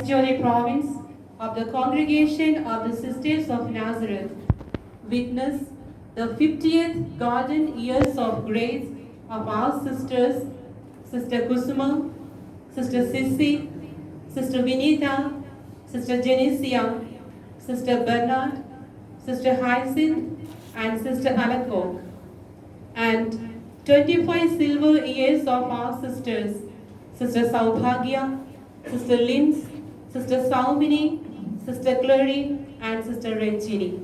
Jodi province of the Congregation of the Sisters of Nazareth witness the 50th golden years of grace of our sisters, Sister Kusuma, Sister Sissy, Sister Vinita, Sister Genesia, Sister Bernard, Sister Hyacinth, and Sister Alako, and 25 silver years of our sisters, Sister Saubhagya, Sister Linz, Sister Saumini, Sister Clary, and Sister Renchini.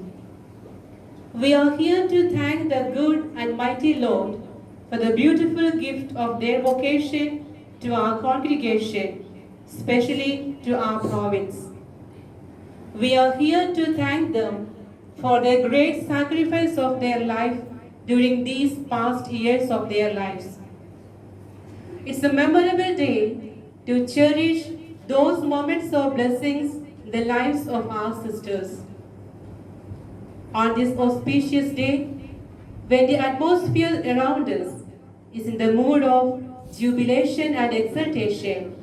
We are here to thank the good and mighty Lord for the beautiful gift of their vocation to our congregation, especially to our province. We are here to thank them for their great sacrifice of their life during these past years of their lives. It's a memorable day to cherish those moments of blessings in the lives of our sisters. On this auspicious day, when the atmosphere around us is in the mood of jubilation and exultation,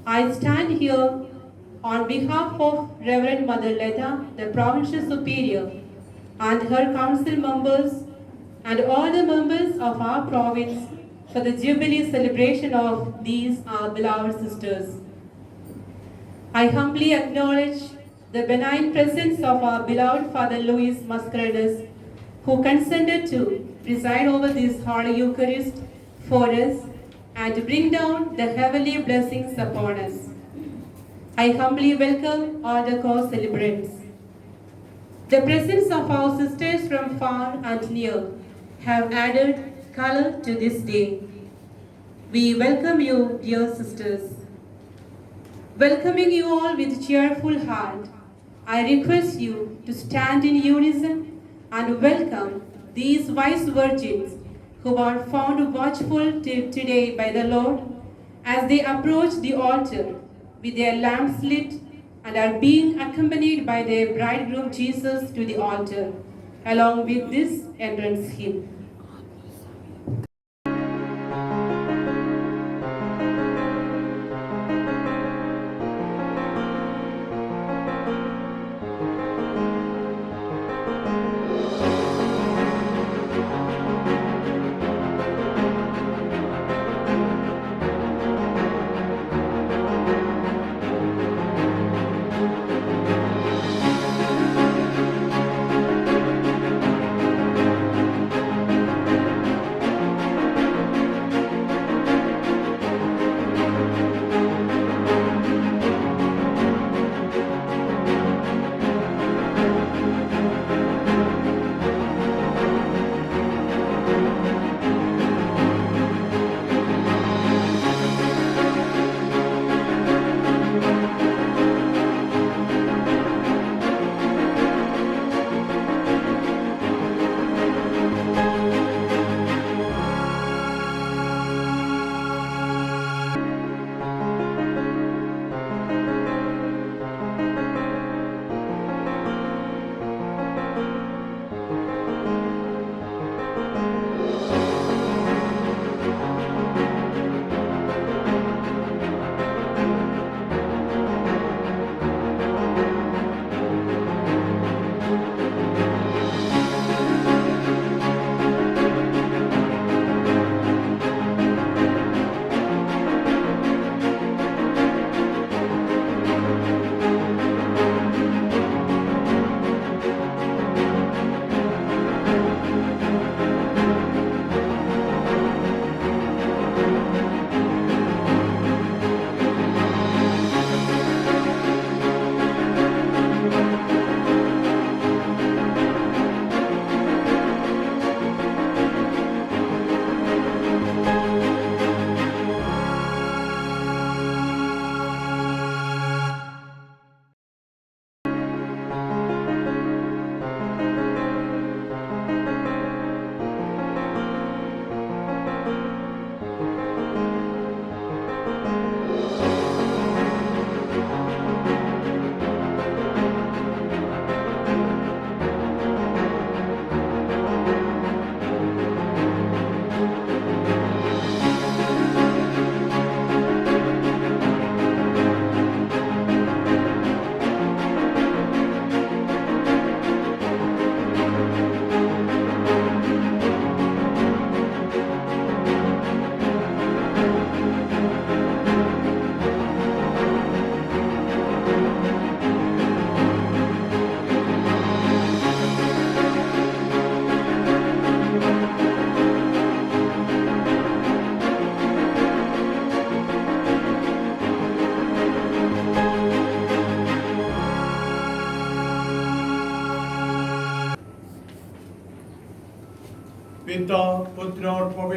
I stand here on behalf of Reverend Mother Leda, the Provincial Superior, and her council members, and all the members of our province for the Jubilee celebration of these our beloved sisters. I humbly acknowledge the benign presence of our beloved Father Louis Mascarenhas, who consented to preside over this Holy Eucharist for us and to bring down the heavenly blessings upon us. I humbly welcome all the co-celebrants. The presence of our sisters from far and near have added color to this day. We welcome you, dear sisters. Welcoming you all with cheerful heart, I request you to stand in unison and welcome these wise virgins who are found watchful today by the Lord as they approach the altar with their lamps lit and are being accompanied by their bridegroom Jesus to the altar, along with this entrance hymn.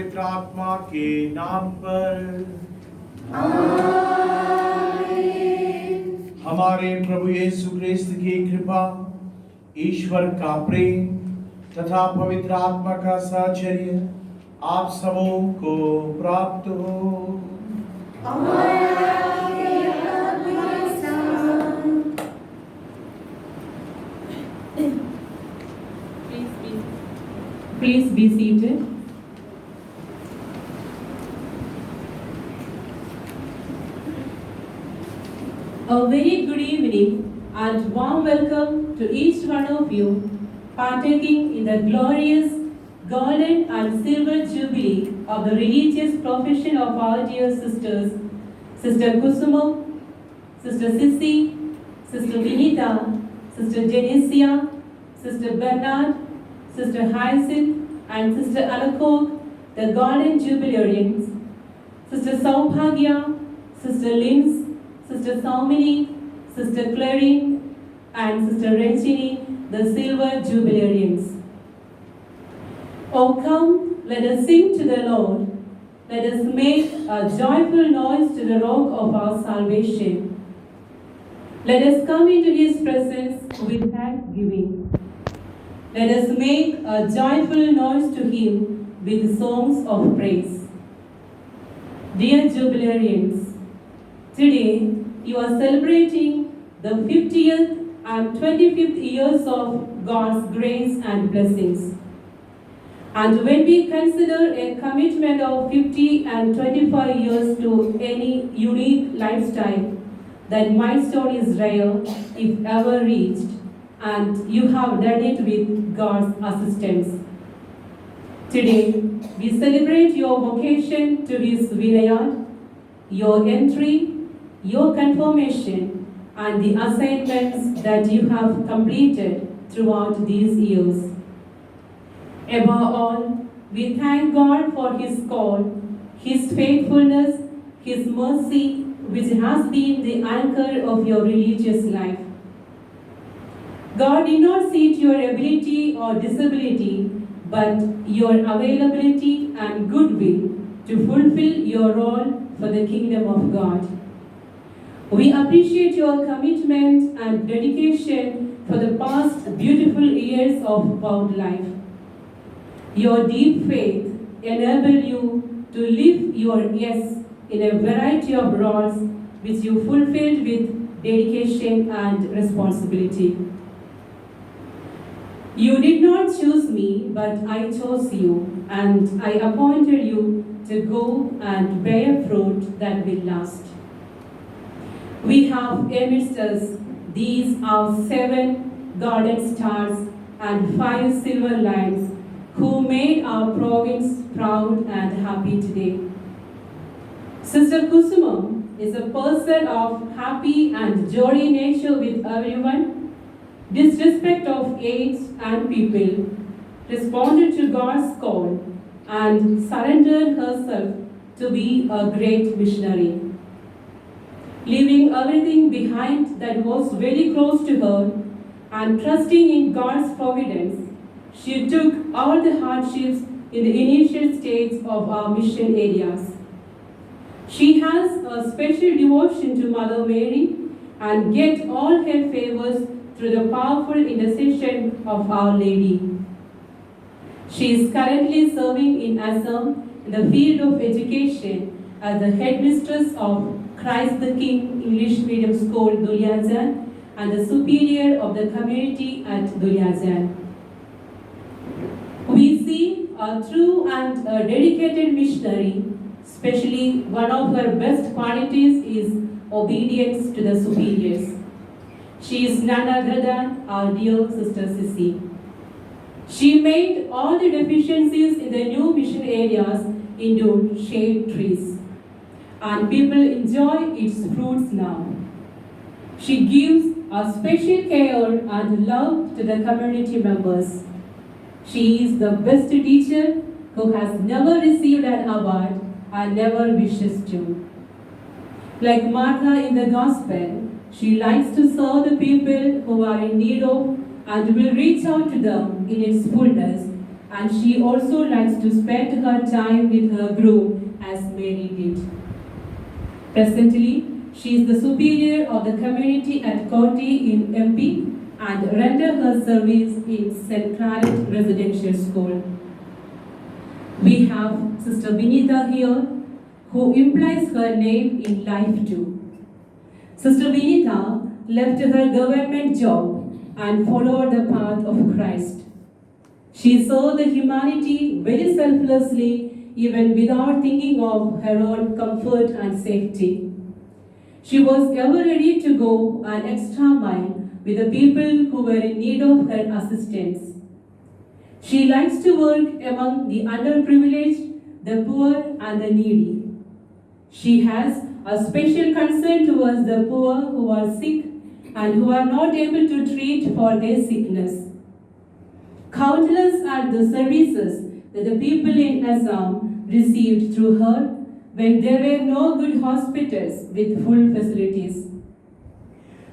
पवित्र आत्मा के नाम पर। हमारे प्रभु यीशु क्रिस्त की कृपा, ईश्वर का प्रेम तथा पवित्र आत्मा का साहचर्य आप सबों को प्राप्त हो। Please be seated. A very good evening and warm welcome to each one of you partaking in the glorious golden and silver jubilee of the religious profession of our dear sisters, Sister Kusumam, Sister Sissy, Sister Vinita, Sister Genesia, Sister Bernard, Sister Hyacinth and Sister Alakok, the golden jubilarians, Sister Saubhagya, Sister Linz, Sister Saumini, Sister Clarine, and Sister Renchini, the silver jubilarians. Oh come, let us sing to the Lord. Let us make a joyful noise to the rock of our salvation. Let us come into his presence with thanksgiving. Let us make a joyful noise to him with songs of praise. Dear jubilarians, today you are celebrating the 50th and 25th years of God's grace and blessings. And when we consider a commitment of 50 and 25 years to any unique lifestyle, that milestone is rare if ever reached, and you have done it with God's assistance. Today, we celebrate your vocation to His vineyard, your entry, your confirmation, and the assignments that you have completed throughout these years. Above all, we thank God for His call, His faithfulness, His mercy, which has been the anchor of your religious life. God did not see to your ability or disability, but your availability and goodwill to fulfill your role for the kingdom of God. We appreciate your commitment and dedication for the past beautiful years of vowed life. Your deep faith enabled you to live your yes in a variety of roles which you fulfilled with dedication and responsibility. You did not choose me, but I chose you, and I appointed you to go and bear fruit that will last. We have amidst us these our 7 golden stars and 5 silver lions who made our province proud and happy today. Sister Kusumam is a person of happy and jolly nature with everyone, disrespect of age and people, responded to God's call and surrendered herself to be a great missionary. Leaving everything behind that was very close to her and trusting in God's providence, she took all the hardships in the initial stage of our mission areas. She has a special devotion to Mother Mary and gets all her favors through the powerful intercession of Our Lady. She is currently serving in Assam in the field of education as the headmistress of Christ the King English Medium School, Duliajan, and the superior of the community at Duliajan. We see a true and a dedicated missionary, especially one of her best qualities is obedience to the superiors. She is none other than our dear Sister Sissy. She made all the deficiencies in the new mission areas into shade trees, and people enjoy its fruits now. She gives a special care and love to the community members. She is the best teacher who has never received an award and never wishes to. Like Martha in the Gospel, she likes to serve the people who are in need of and will reach out to them in its fullness and she also likes to spend her time with her groom as Mary did. Presently, she is the superior of the community at County in MP and render her service in St. Claret Residential School. We have Sister Vinita here, who implies her name in life too. Sister Vinita left her government job and followed the path of Christ. She saw the humanity very selflessly, even without thinking of her own comfort and safety. She was ever ready to go an extra mile with the people who were in need of her assistance. She likes to work among the underprivileged, the poor, and the needy. She has a special concern towards the poor who are sick and who are not able to treat for their sickness. Countless are the services that the people in Assam received through her when there were no good hospitals with full facilities.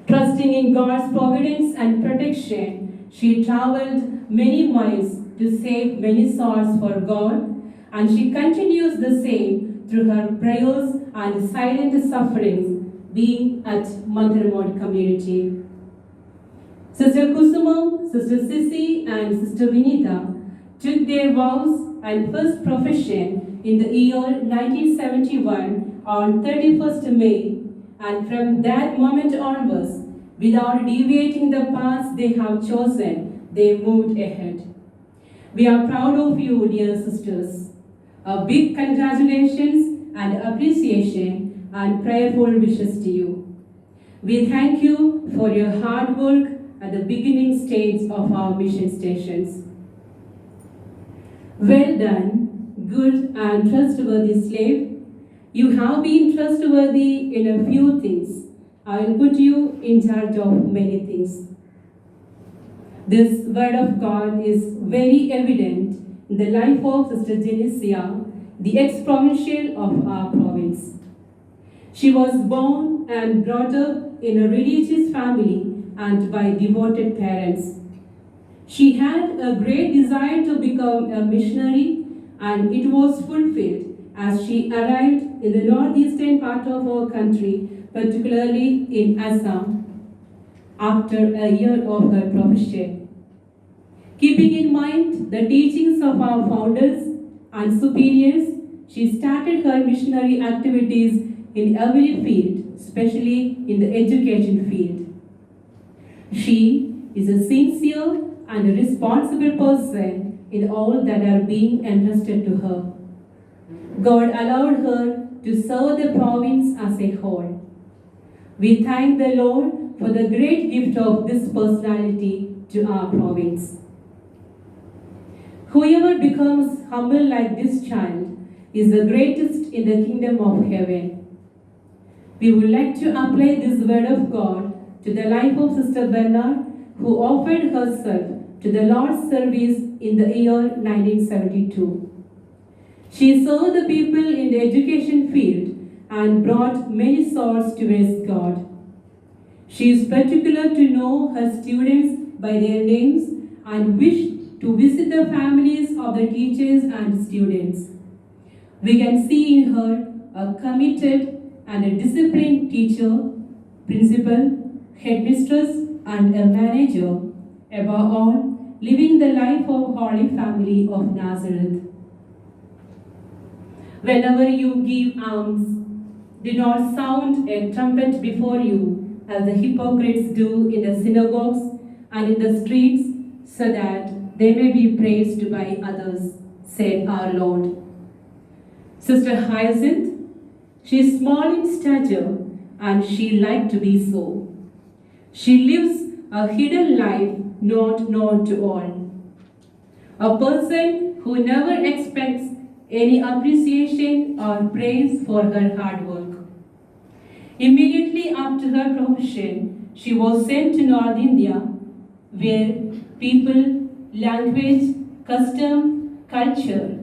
Trusting in God's providence and protection, she traveled many miles to save many souls for God, and she continues the same through her prayers and silent sufferings being at Mantharmod community. Sister Kusumam, Sister Sissy, and Sister Vinita took their vows and first profession in the year 1971 on 31st May, and from that moment onwards, without deviating the paths they have chosen, they moved ahead. We are proud of you, dear sisters. A big congratulations and appreciation and prayerful wishes to you. We thank you for your hard work at the beginning stage of our mission stations. Well done, good and trustworthy slave. You have been trustworthy in a few things. I will put you in charge of many things. This word of God is very evident in the life of Sister Genesia, the ex-provincial of our province. She was born and brought up in a religious family and by devoted parents. She had a great desire to become a missionary, and it was fulfilled as she arrived in the northeastern part of our country, particularly in Assam, after a year of her profession. Keeping in mind the teachings of our founders and superiors, she started her missionary activities in every field, especially in the education field. She is a sincere and a responsible person in all that are being entrusted to her. God allowed her to serve the province as a whole. We thank the Lord for the great gift of this personality to our province. Whoever becomes humble like this child is the greatest in the kingdom of heaven. We would like to apply this word of God to the life of Sister Bernard, who offered herself to the Lord's service in the year 1972. She served the people in the education field and brought many souls towards God. She is particular to know her students by their names and wished to visit the families of the teachers and students. We can see in her a committed and a disciplined teacher, principal, headmistress, and a manager, above all, living the life of Holy Family of Nazareth. Whenever you give alms, do not sound a trumpet before you, as the hypocrites do in the synagogues and in the streets, so that they may be praised by others, said our Lord. Sister Hyacinth, she is small in stature and she liked to be so. She lives a hidden life not known to all. A person who never expects any appreciation or praise for her hard work. Immediately after her profession, she was sent to North India, where people, language, custom, culture,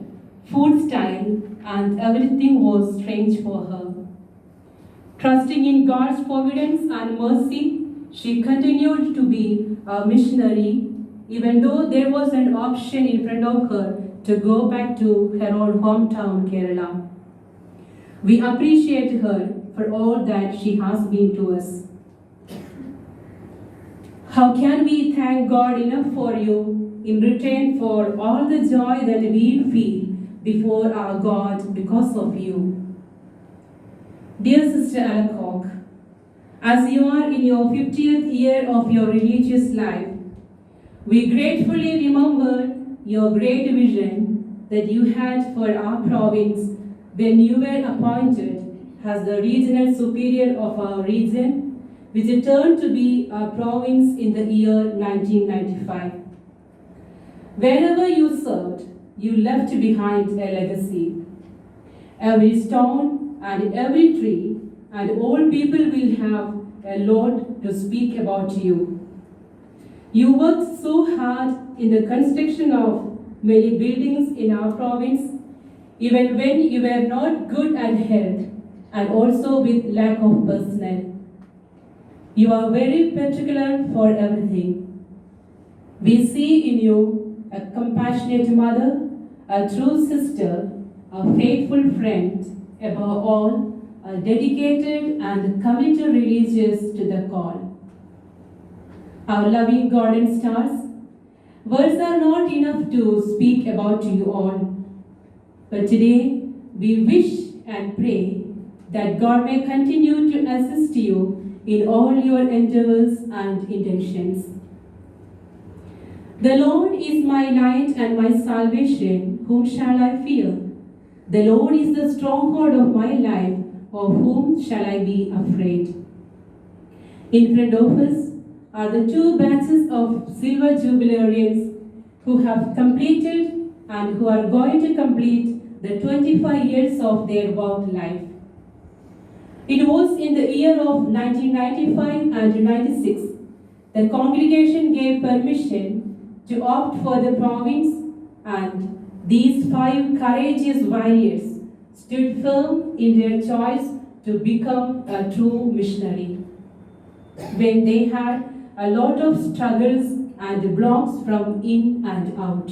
food style, and everything was strange for her. Trusting in God's providence and mercy, she continued to be a missionary even though there was an option in front of her to go back to her own hometown, Kerala. We appreciate her for all that she has been to us. How can we thank God enough for you in return for all the joy that we feel before our God because of you? Dear Sister Alacock, as you are in your 50th year of your religious life, we gratefully remember your great vision that you had for our province when you were appointed as the regional superior of our region, which turned to be our province in the year 1995. Wherever you served, you left behind a legacy. Every stone and every tree and all people will have a lot to speak about you. You worked so hard in the construction of many buildings in our province, even when you were not good at health and also with lack of personnel. You are very particular for everything. We see in you a compassionate mother, a true sister, a faithful friend, above all, a dedicated and committed religious to the call. Our loving garden stars, words are not enough to speak about you all. But today, we wish and pray that God may continue to assist you in all your endeavors and intentions. The Lord is my light and my salvation, whom shall I fear? The Lord is the stronghold of my life, of whom shall I be afraid? In front of us are the two batches of silver jubilarians who have completed and who are going to complete the 25 years of their vowed life. It was in the year of 1995 and 96 the congregation gave permission to opt for the province, and these 5 courageous warriors stood firm in their choice to become a true missionary. When they had a lot of struggles and blocks from in and out.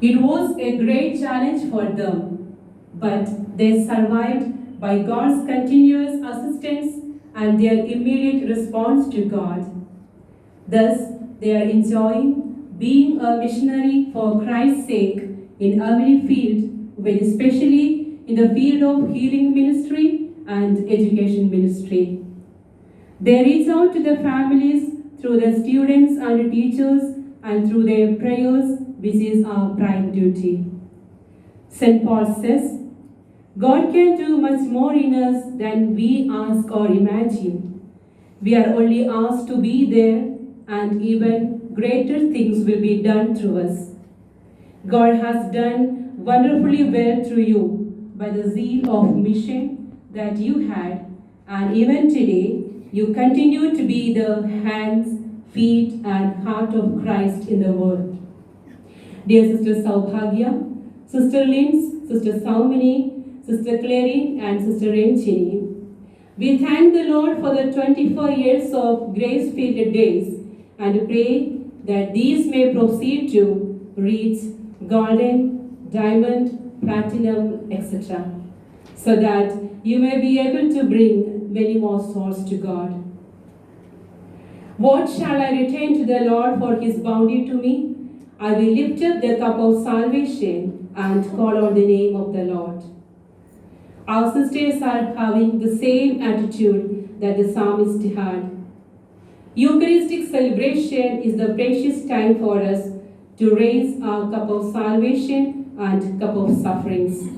It was a great challenge for them, but they survived by God's continuous assistance and their immediate response to God. Thus, they are enjoying being a missionary for Christ's sake in every field, but especially in the field of healing ministry and education ministry. They reach out to the families through the students and teachers and through their prayers, which is our prime duty. St. Paul says, God can do much more in us than we ask or imagine. We are only asked to be there, and even greater things will be done through us. God has done wonderfully well through you by the zeal of mission that you had, and even today, you continue to be the hands, feet, and heart of Christ in the world. Dear Sister Saubhagya, Sister Linz, Sister Saumini, Sister Clary, and Sister Renchini, we thank the Lord for the 24 years of grace-filled days and pray that these may proceed to reach golden, diamond, platinum, etc., so that you may be able to bring many more souls to God. What shall I return to the Lord for his bounty to me? I will lift up the cup of salvation and call on the name of the Lord. Our sisters are having the same attitude that the psalmist had. Eucharistic celebration is the precious time for us to raise our cup of salvation and cup of sufferings.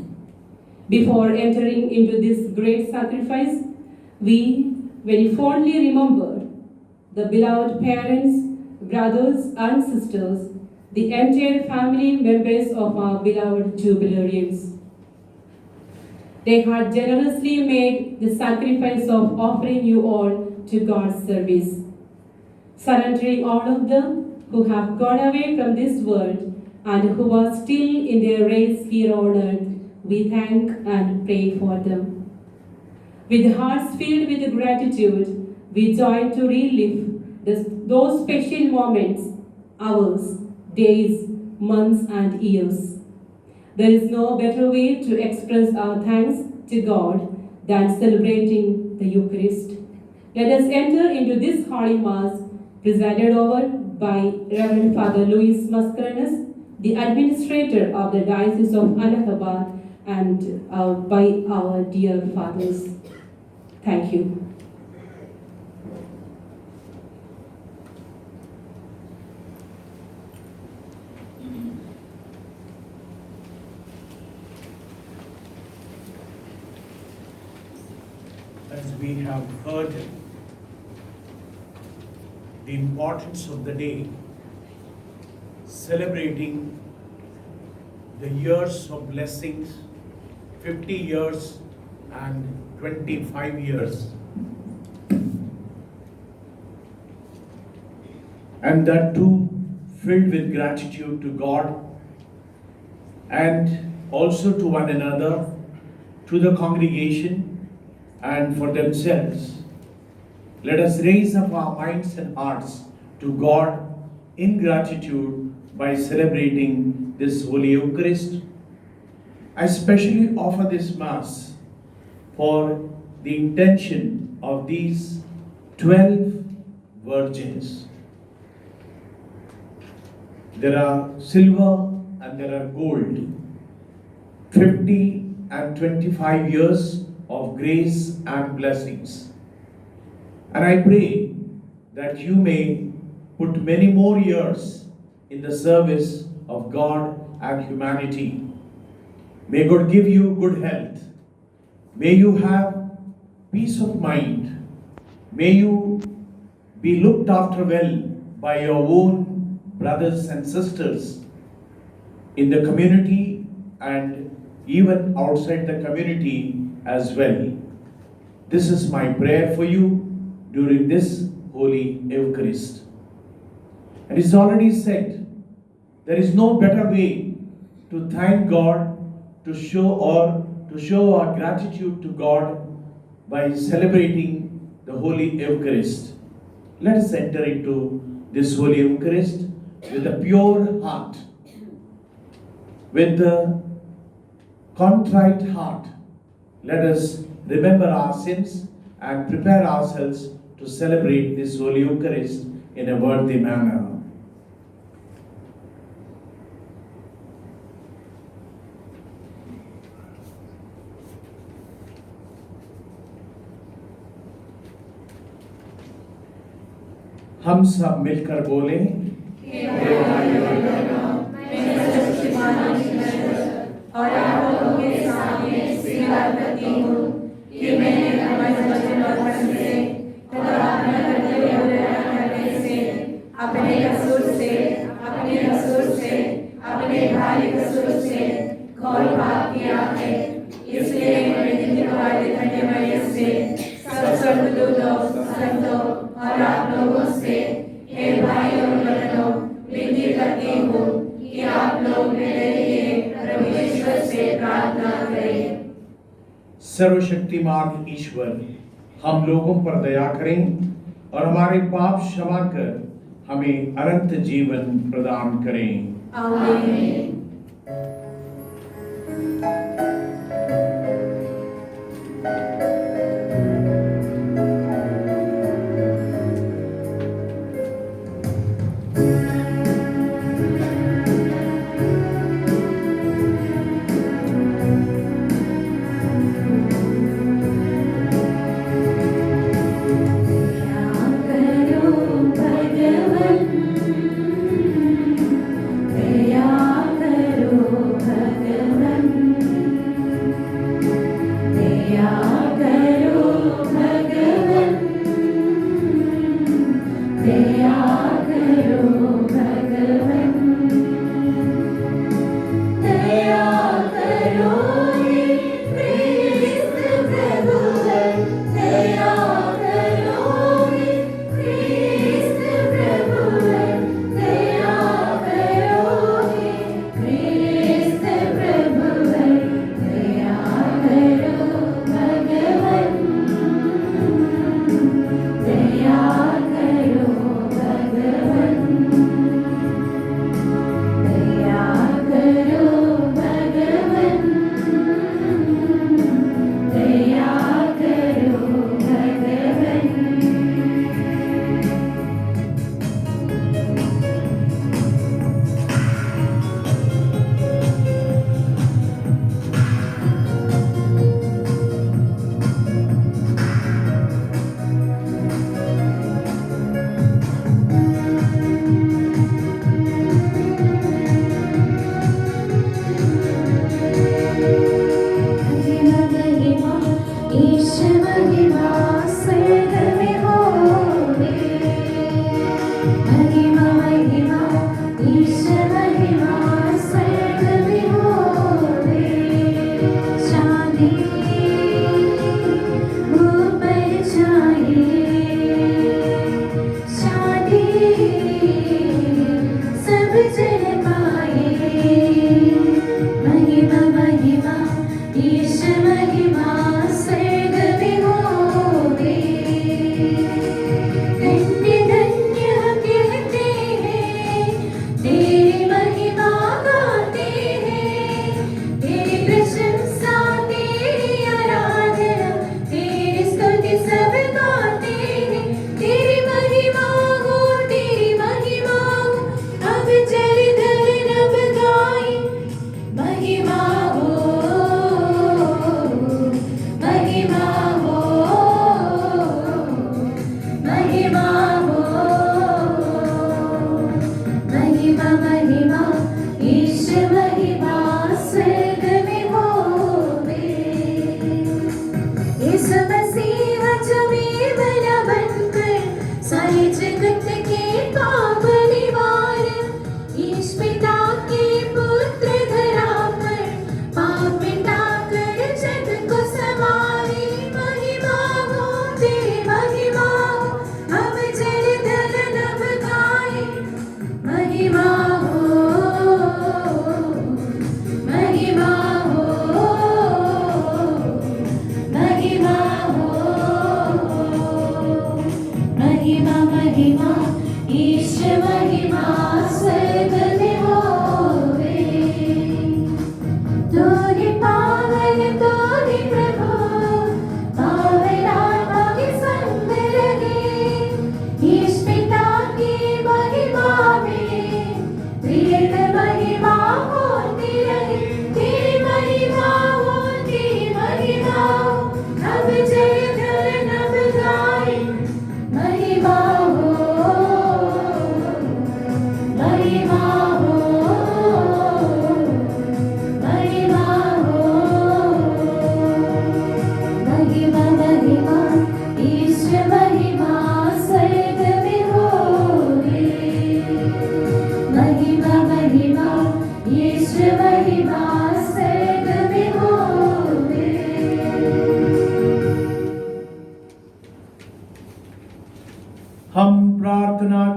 Before entering into this great sacrifice, we very fondly remember the beloved parents, brothers and sisters, the entire family members of our beloved jubilarians. They had generously made the sacrifice of offering you all to God's service. Surrendering all of them who have gone away from this world and who are still in their race here on earth, we thank and pray for them. With hearts filled with gratitude, we join to relive those special moments hours, days, months, and years. There is no better way to express our thanks to God than celebrating the Eucharist. Let us enter into this Holy Mass presided over by Reverend Father Luis Mascarenas, the administrator of the Diocese of Allahabad, and by our dear fathers. Thank you. As we have heard the importance of the day, celebrating the years of blessings, 50 years and 25 years. And that too filled with gratitude to God and also to one another, to the congregation, and for themselves. Let us raise up our minds and hearts to God in gratitude by celebrating this Holy Eucharist. I especially offer this Mass for the intention of these 12 virgins. There are silver and there are gold. 50 and 25 years of grace and blessings. And I pray that you may put many more years in the service of God and humanity. May God give you good health. May you have peace of mind. May you be looked after well by your own brothers and sisters in the community and even outside the community as well. This is my prayer for you during this Holy Eucharist. And it's already said, there is no better way to thank God, to show our gratitude to God by celebrating the Holy Eucharist. Let us enter into this Holy Eucharist with a pure heart, with the contrite heart. Let us remember our sins and prepare ourselves to celebrate this Holy Eucharist in a worthy manner. हम सब मिलकर बोले, और आप लोगों के सामने स्वीकार करती हूँ कि मैंने अपने वचन और मन से तथा अपने कर्तव्य करने से, अपने कसूर से, अपने भारी कसूर से घोर पाप किया है। इसलिए मैं तुम्हारे धन्य मर्यादा से सब स्वर्गदूतों, संतों और आप लोगों से, हे भाई और बहनों, विनती करती हूँ कि आप लोग मेरे लिए प्रभु ईश्वर से प्रार्थना करें। सर्वशक्तिमान ईश्वर हम लोगों पर दया करें और हमारे पाप क्षमा कर हमें अनंत जीवन प्रदान करें। आमीन।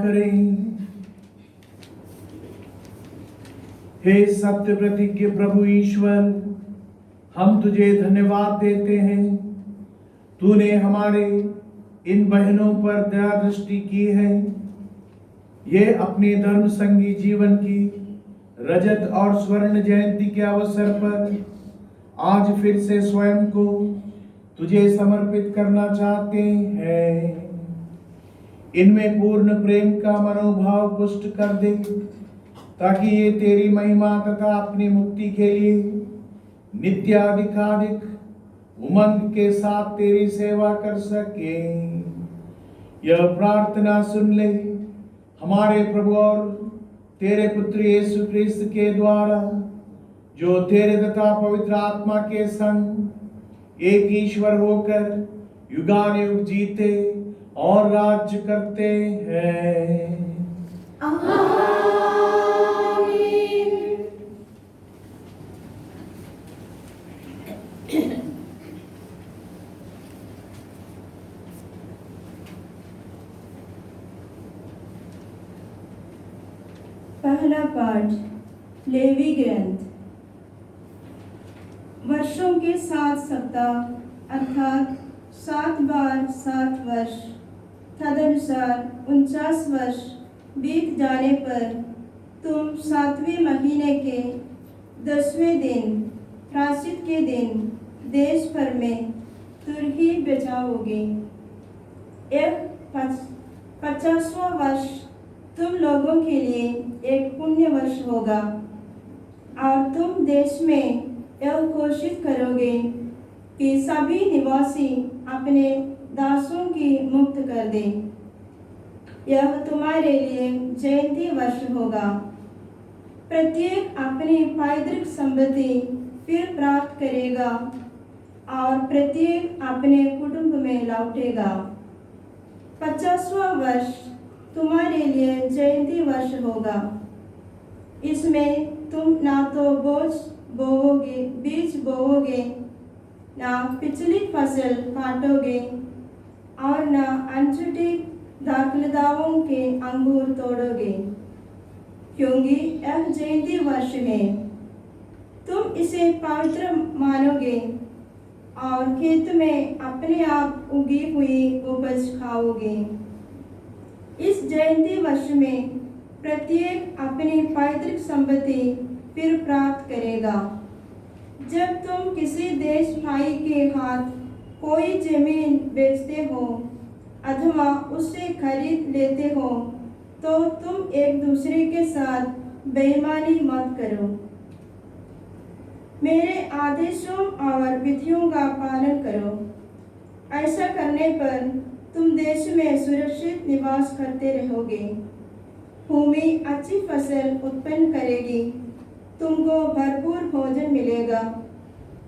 करें। हे सत्य प्रतिज्ञ प्रभु ईश्वर, हम तुझे धन्यवाद देते हैं। तूने हमारे इन बहनों पर दया दृष्टि की है। ये अपने धर्म संगी जीवन की रजत और स्वर्ण जयंती के अवसर पर आज फिर से स्वयं को तुझे समर्पित करना चाहते हैं। इनमें पूर्ण प्रेम का मनोभाव पुष्ट कर दे, ताकि ये तेरी महिमा तथा अपनी मुक्ति के लिए नित्याधिकाधिक उमंग के साथ तेरी सेवा कर सके। यह प्रार्थना सुन ले हमारे प्रभु और तेरे पुत्र यीशु क्रिस्त के द्वारा, जो तेरे तथा पवित्र आत्मा के संग एक ईश्वर होकर युगानुयुग जीते और राज्य करते हैं। आमीन। पहला पाठ लेवी ग्रंथ। वर्षों के 7 सप्ताह अर्थात 7 बार 7 वर्ष, तदनुसार 49 वर्ष बीत जाने पर तुम 7वें महीने के 10वें दिन प्रायश्चित के दिन देश भर में तुरही बजाओगे। एक 50वां वर्ष तुम लोगों के लिए एक पुण्य वर्ष होगा, और तुम देश में यह घोषित करोगे कि सभी निवासी अपने दासों की मुक्त कर दें। यह तुम्हारे लिए जयंती वर्ष होगा। प्रत्येक अपनी पैतृक संपत्ति फिर प्राप्त करेगा और प्रत्येक अपने कुटुंब में लौटेगा। 50वां वर्ष तुम्हारे लिए जयंती वर्ष होगा। इसमें तुम ना तो बीज बोओगे, ना पिछली फसल काटोगे, और ना अनछुटी दाखलताओं के अंगूर तोड़ोगे, क्योंकि यह जयंती वर्ष है। तुम इसे पवित्र मानोगे और खेत में अपने आप उगी हुई उपज खाओगे। इस जयंती वर्ष में प्रत्येक अपनी पैतृक संपत्ति फिर प्राप्त करेगा। जब तुम किसी देश भाई के हाथ कोई जमीन बेचते हो अथवा उससे खरीद लेते हो, तो तुम एक दूसरे के साथ बेईमानी मत करो। मेरे आदेशों और विधियों का पालन करो। ऐसा करने पर तुम देश में सुरक्षित निवास करते रहोगे। भूमि अच्छी फसल उत्पन्न करेगी, तुमको भरपूर भोजन मिलेगा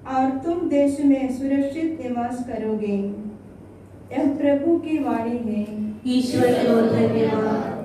और तुम देश में सुरक्षित निवास करोगे। यह प्रभु की वाणी है। ईश्वर को धन्यवाद।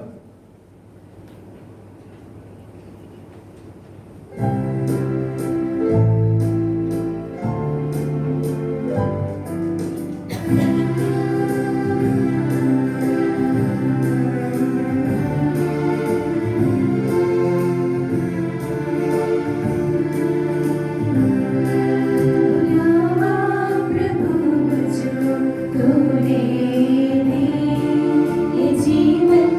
जीवन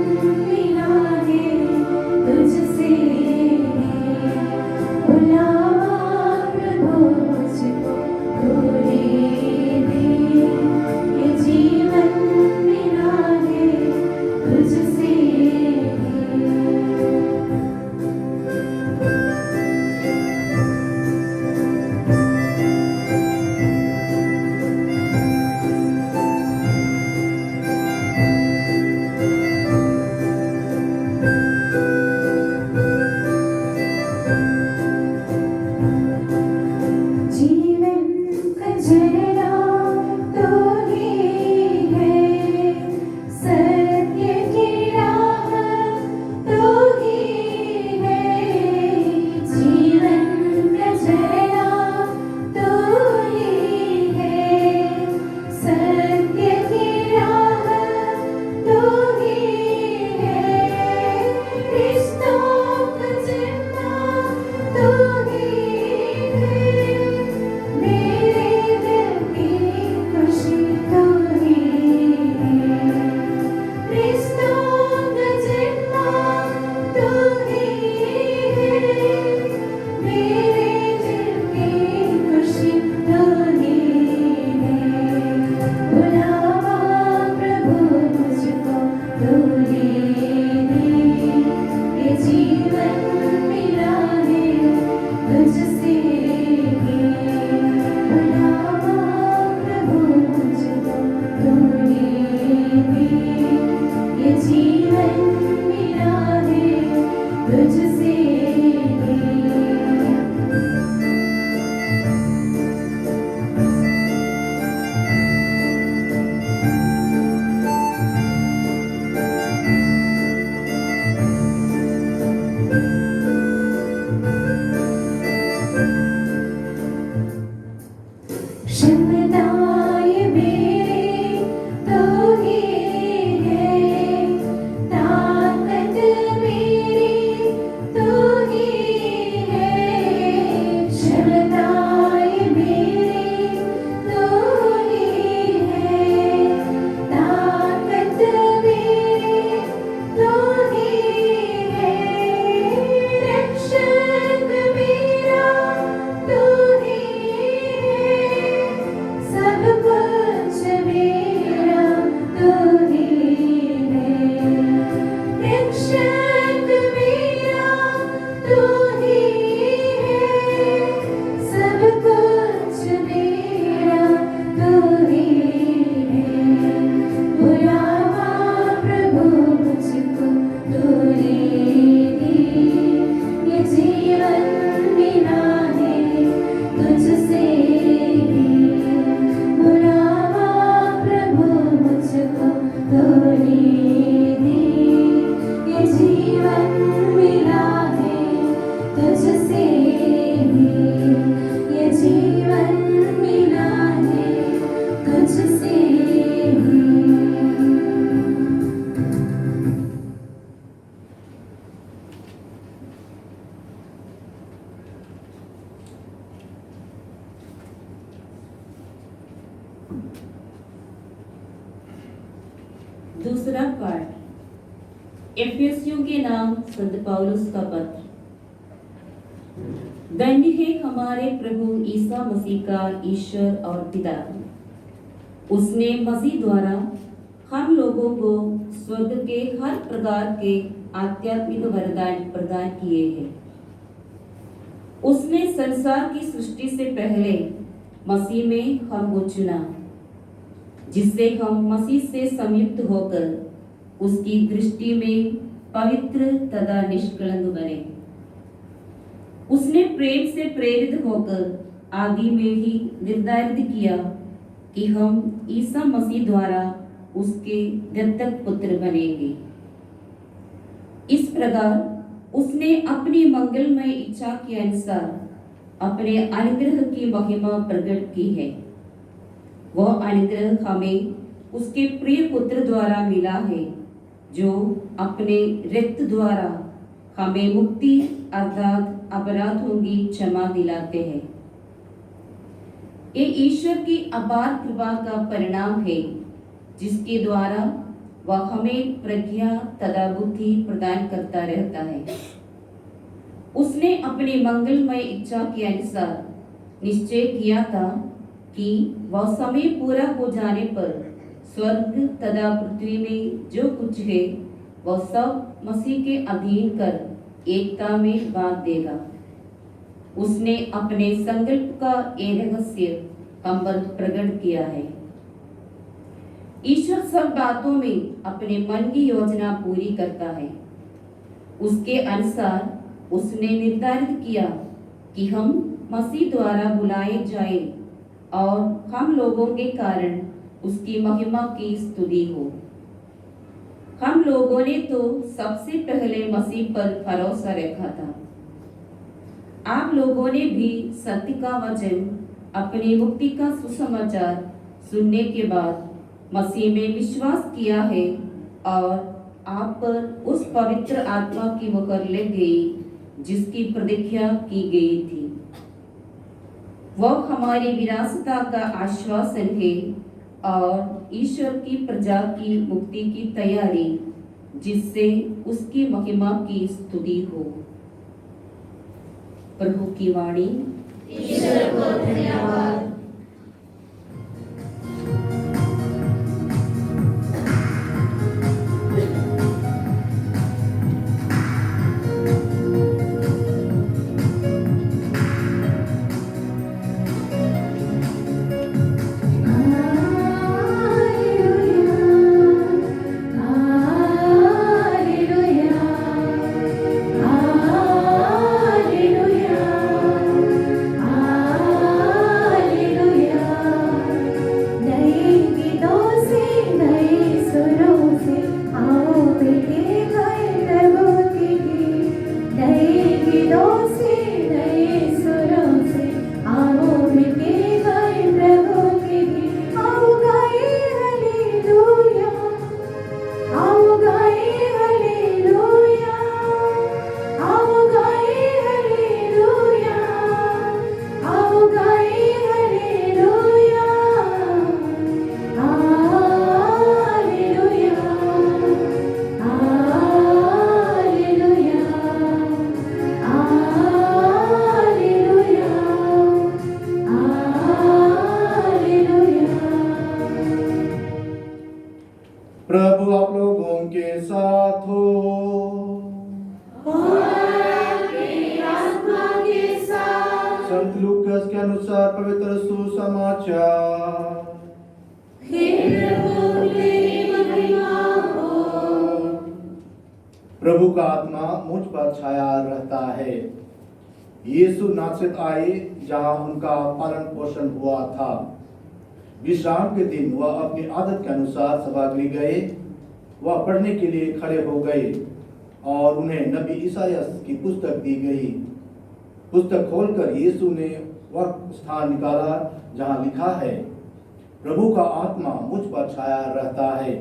शरणाए मेरे तू ही है, ताकत मेरी तू ही है, शरणाए मेरे तू ही है, ताकत मेरी तू ही है, रक्षक मेरा तू ही है, सब कुछ मेरा तू ही है, रक्षक मेरा तू ही है, सब कुछ मेरा तू ही है, बुलावा प्रभु मुझको तूने दी, ये जीवन मिला है तुझसे ही, बुलावा प्रभु मुझको तूने दी, ये जीवन मिला है तुझसे ही, ये जीवन मिला है तुझसे ही। दूसरा पाठ एफिसियों के नाम संत पौलुस का पत्र। धन्य है हमारे प्रभु ईसा मसीह का ईश्वर और पिता, उसने मसीह द्वारा हम लोगों को स्वर्ग के हर प्रकार के आध्यात्मिक वरदान प्रदान किए हैं। उसने संसार की सृष्टि से पहले मसीह में हमको चुना, जिससे हम मसीह से संयुक्त होकर उसकी दृष्टि में पवित्र तथा निष्कलंक बने। उसने प्रेम से प्रेरित होकर आदि में ही निर्धारित किया कि हम ईसा मसीह द्वारा उसके दत्तक पुत्र बनेंगे। इस प्रकार उसने अपनी मंगलमय इच्छा के अनुसार अपने अनुग्रह की महिमा प्रकट की है। वह अनुग्रह हमें उसके प्रिय पुत्र द्वारा मिला है, जो अपने रक्त द्वारा हमें मुक्ति अर्थात अपराधों की क्षमा दिलाते हैं। ये ईश्वर की अपार कृपा का परिणाम है, जिसके द्वारा वह हमें प्रज्ञा तथा बुद्धि प्रदान करता रहता है। उसने अपनी मंगलमय इच्छा के अनुसार निश्चय किया था कि वह समय पूरा हो जाने पर स्वर्ग तथा पृथ्वी में जो कुछ है वह सब मसीह के अधीन कर एकता में बांध देगा। उसने अपने संकल्प का ये रहस्य हम पर प्रकट किया है। ईश्वर सब बातों में अपने मन की योजना पूरी करता है। उसके अनुसार उसने निर्धारित किया कि हम मसीह द्वारा बुलाए जाए और हम लोगों के कारण उसकी महिमा की स्तुति हो। हम लोगों ने तो सबसे पहले मसीह पर भरोसा रखा था। आप लोगों ने भी सत्य का वचन, अपनी मुक्ति का सुसमाचार सुनने के बाद मसीह में विश्वास किया है और आप पर उस पवित्र आत्मा की मुहर लग गई जिसकी प्रतिज्ञा की गई थी। वह हमारी विरासता का आश्वासन है और ईश्वर की प्रजा की मुक्ति की तैयारी, जिससे उसकी महिमा की स्तुति हो। प्रभु की वाणी। ईश्वर को धन्यवाद। हे प्रभु तेरी महिमा हो। प्रभु का आत्मा मुझ पर छाया रहता है। यीशु नासरत आए जहां उनका पालन पोषण हुआ था। विश्राम के दिन वह अपनी आदत के अनुसार सभागृह गए। वह पढ़ने के लिए खड़े हो गए और उन्हें नबी ईसाया की पुस्तक दी गई। पुस्तक खोलकर यीशु ने वह स्थान निकाला जहां लिखा है, प्रभु का आत्मा मुझ पर छाया रहता है,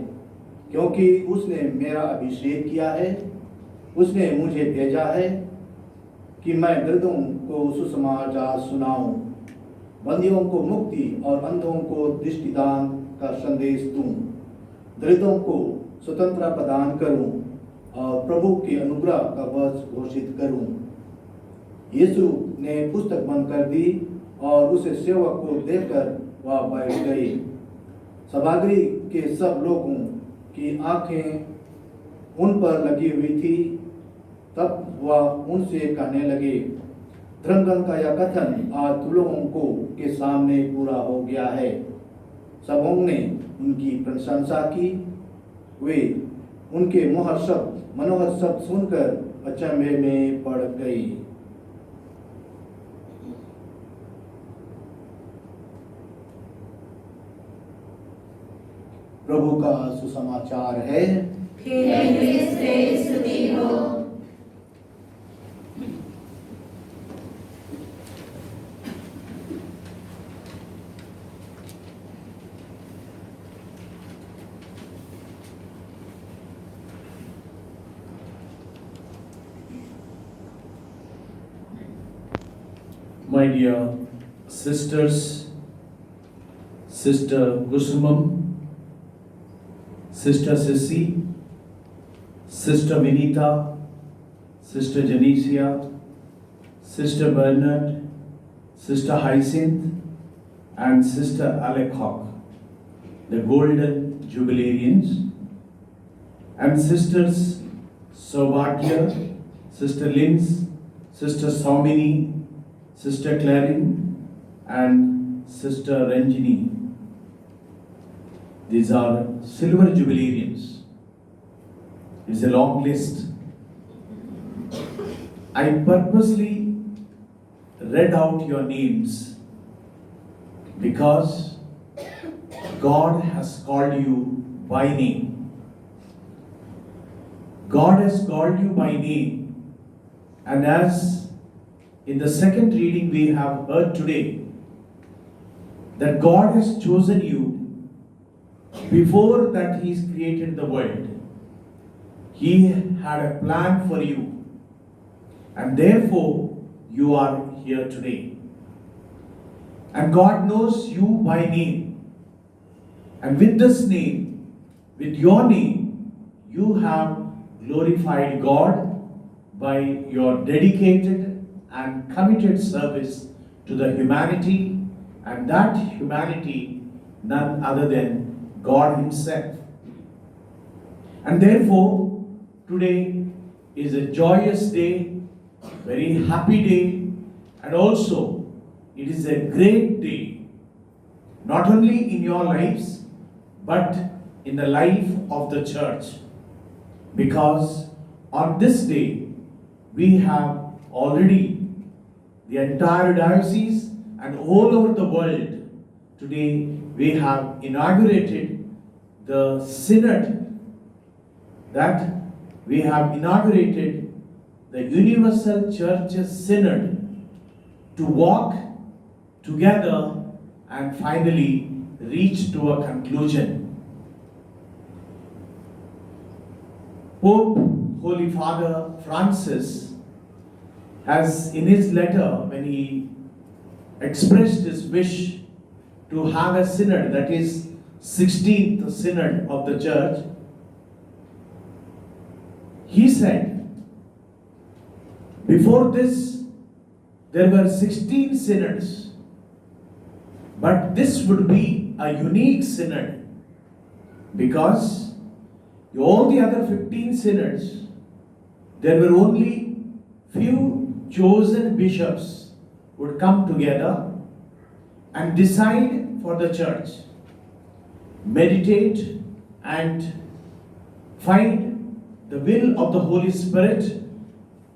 क्योंकि उसने मेरा अभिषेक किया है। उसने मुझे भेजा है कि मैं दृढ़ों को सुसमाचार सुनाऊं, बंदियों को मुक्ति और अंधों को दृष्टिदान का संदेश दूं, दृढ़ों को स्वतंत्रता प्रदान करूं और प्रभु के अनुग्रह का वचन घोषित करूं। यीशु ने पुस्तक बंद कर दी और उसे सेवक को देकर वह बैठ गए। सभागृह के सब लोगों की आंखें उन पर लगी हुई थी। तब वह उनसे कहने लगे, धर्मग्रंथ का यह कथन आज तुम लोगों को के सामने पूरा हो गया है। सबों ने उनकी प्रशंसा की। वे उनके मनोहर शब्द सुनकर अचंभे में पड़ गई। प्रभु का सुसमाचार है। क्रिस्ते स्तुति हो। My dear sisters, Sister Gusumam, Sister Sissy, Sister Vinita, Sister Janicia, Sister Bernard, Sister Hyacinth, and Sister Alec Hawk, the Golden Jubilarians, and Sisters Saubhagya, Sister Linz, Sister Saumini, Sister Clarin, and Sister Ranjini. These are silver jubilarians. It's a long list. I purposely read out your names because God has called you by name. God has called you by name, and as in the second reading we have heard today, that God has chosen you before that He created the world. He had a plan for you, and therefore you are here today. And God knows you by name, and with this name, with your name, you have glorified God by your dedicated and committed service to the humanity, and that humanity none other than God Himself. And therefore, today is a joyous day, very happy day, and also it is a great day, not only in your lives, but in the life of the church. Because on this day, we have already the entire diocese and all over the world. Today we have inaugurated the synod, that we have inaugurated the Universal Church's synod to walk together and finally reach to a conclusion. Pope Holy Father Francis has, in his letter, when he expressed his wish to have a synod, that is 16th synod of the church, he said, before this there were 16 synods, but this would be a unique synod, because all the other 15 synods, there were only few chosen bishops would come together and decide for the church. Meditate and find the will of the Holy Spirit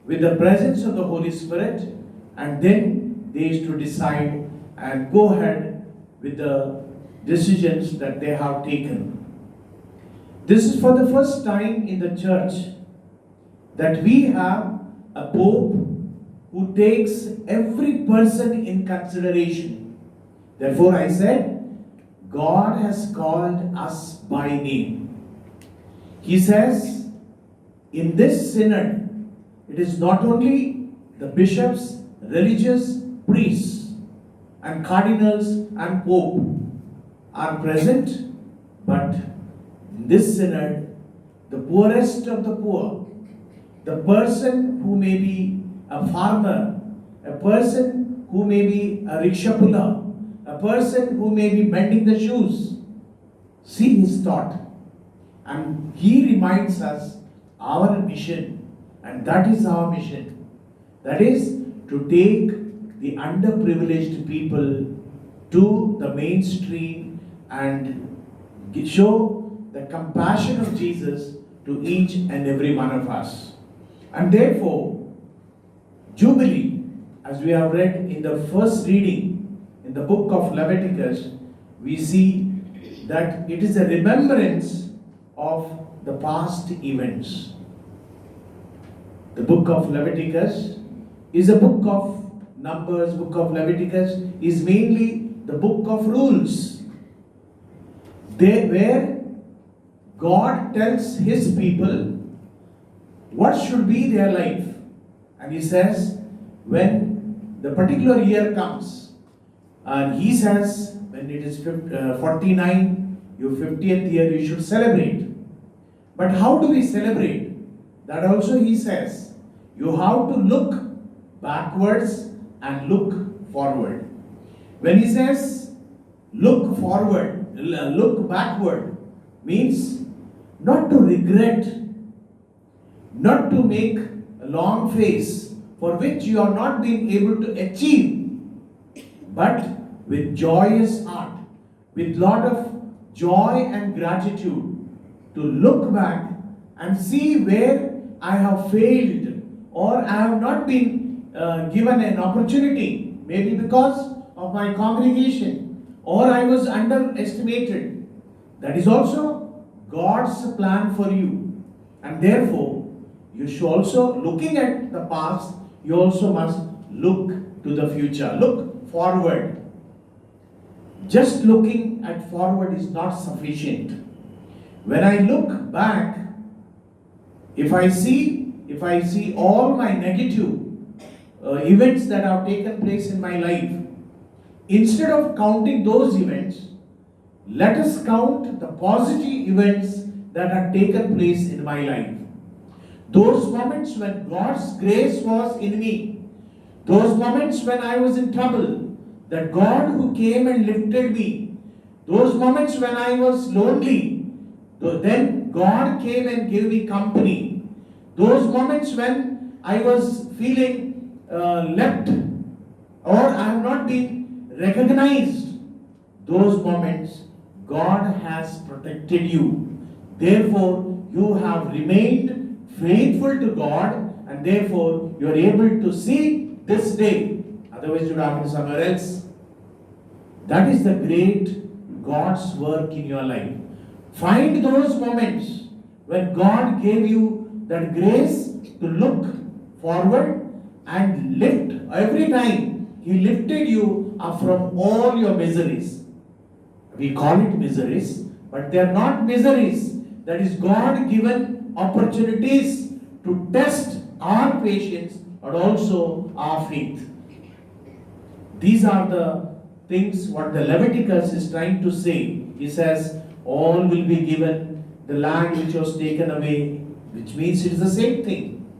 with the presence of the Holy Spirit, and then they is to decide and go ahead with the decisions that they have taken. This is for the first time in the church that we have a Pope who takes every person in consideration. Therefore, I said, God has called us by name. He says, in this synod, it is not only the bishops, religious priests, and cardinals and pope are present, but in this synod, the poorest of the poor, the person who may be a farmer, a person who may be a rickshaw puller, a person who may be mending the shoes, see his thought. And he reminds us our mission, and that is our mission. That is to take the underprivileged people to the mainstream and show the compassion of Jesus to each and every one of us. And therefore, Jubilee, as we have read in the first reading in the book of Leviticus, we see that it is a remembrance of the past events. The book of Leviticus is a book of Numbers. Book of Leviticus is mainly the book of rules. Where God tells his people what should be their life. And he says, when the particular year comes, and he says, when it is 49, your 50th year, you should celebrate. But how do we celebrate? That also he says, you have to look backwards and look forward. When he says, look forward, look backward, means not to regret, not to make a long face for which you are not being able to achieve, but with joyous heart, with lot of joy and gratitude, to look back and see where I have failed or I have not been given an opportunity, maybe because of my congregation, or I was underestimated. That is also God's plan for you. And therefore, you should also, looking at the past, you also must look to the future. Look forward. Just looking at forward is not sufficient. When I look back, if I see all my negative events that have taken place in my life, instead of counting those events, let us count the positive events that have taken place in my life. Those moments when God's grace was in me, those moments when I was in trouble, that God who came and lifted me, those moments when I was lonely, then God came and gave me company. Those moments when I was feeling left or I have not been recognized, those moments God has protected you. Therefore, you have remained faithful to God, and therefore you are able to see this day. Otherwise, you would have been somewhere else. That is the great God's work in your life. Find those moments when God gave you that grace to look forward and lift. Every time He lifted you up from all your miseries. We call it miseries, but they are not miseries. That is God given opportunities to test our patience but also our faith. These are the things what the Leviticus is trying to say. He says, all will be given, the land which was taken away, which means it is the same thing.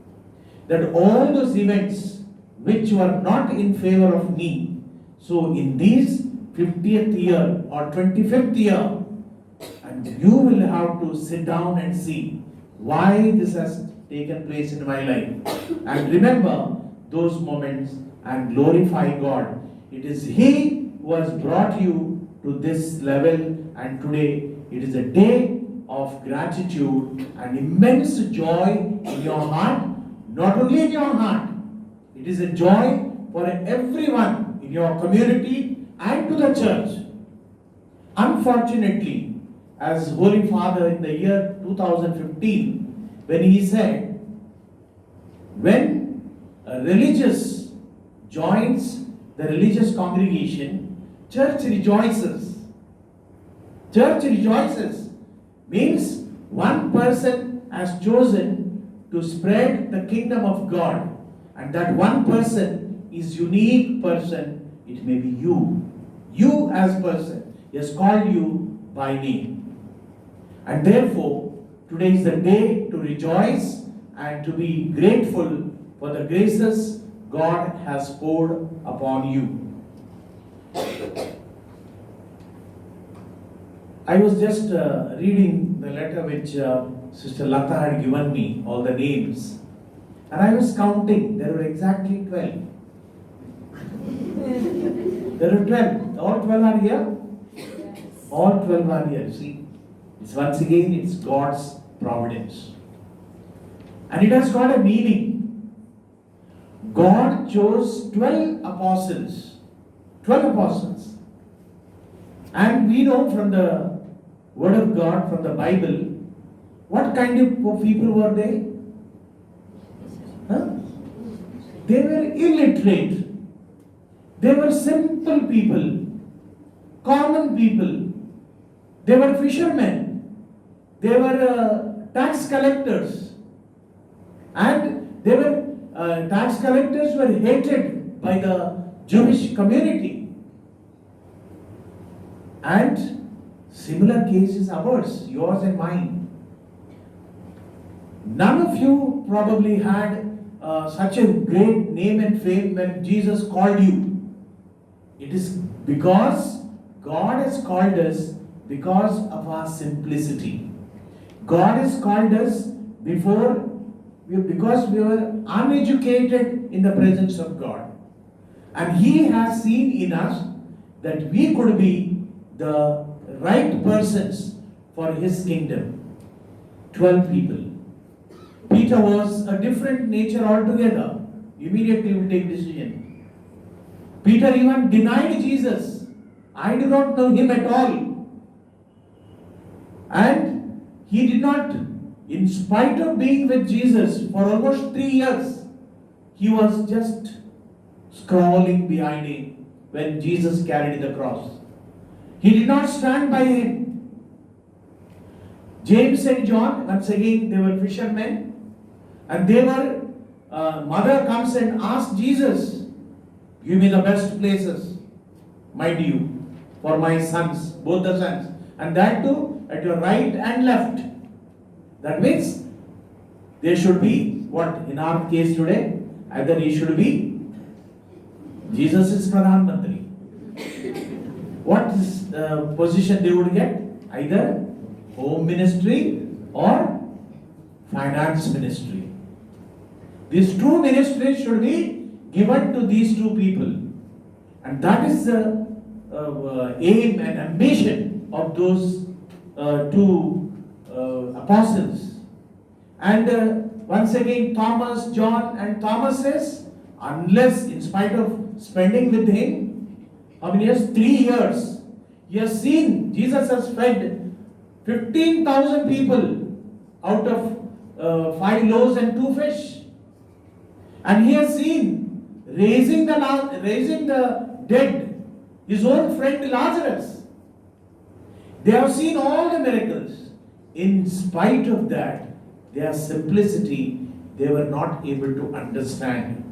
That all those events which were not in favor of me, so in these 50th year or 25th year, and you will have to sit down and see why this has taken place in my life. And remember those moments and glorify God. It is He who has brought you to this level, and today it is a day of gratitude and immense joy in your heart. Not only in your heart, it is a joy for everyone in your community and to the church. Unfortunately, as Holy Father in the year 2015, when he said, when a religious joins the religious congregation, church rejoices. Church rejoices means one person has chosen to spread the kingdom of God, and that one person is unique person. It may be you. You as person. He has called you by name. And therefore, today is the day to rejoice and to be grateful for the graces God has poured upon you. I was just reading the letter which Sister Lata had given me, all the names, and I was counting. There were exactly 12. There are 12. All 12 are here? All 12 are here. See, it's once again, it's God's providence. And it has got a meaning. God chose 12 apostles. 12 apostles. And we know from the Word of God, from the Bible, what kind of people were they? They were illiterate. They were simple people, common people. They were fishermen. They were tax collectors. And they were tax collectors were hated by the Jewish community. And similar cases ours, yours and mine. None of you probably had such a great name and fame when Jesus called you. It is because God has called us because of our simplicity. God has called us because we were uneducated in the presence of God. And He has seen in us that we could be the right persons for His kingdom. 12 people. Peter was a different nature altogether. Immediately will take decision. Peter even denied Jesus. I do not know Him at all. And he did not, in spite of being with Jesus for almost 3 years, he was just scrolling behind Him when Jesus carried the cross. He did not stand by Him. James and John, once again, they were fishermen. And they were, mother comes and asks Jesus, give me the best places, mind you, for my sons, both the sons. And that too, at your right and left. That means, they should be, what, in our case today, either he should be, Jesus is Pradhan Mantri. What is position they would get? Either home ministry or finance ministry. These two ministries should be given to these two people. And that is the aim and ambition of those two apostles. And once again, Thomas, John, and Thomas says, unless, in spite of spending with Him, how many years? 3 years. He has seen, Jesus has fed 15,000 people out of 5 loaves and 2 fish. And he has seen raising the dead, his own friend Lazarus. They have seen all the miracles. In spite of that, their simplicity, they were not able to understand.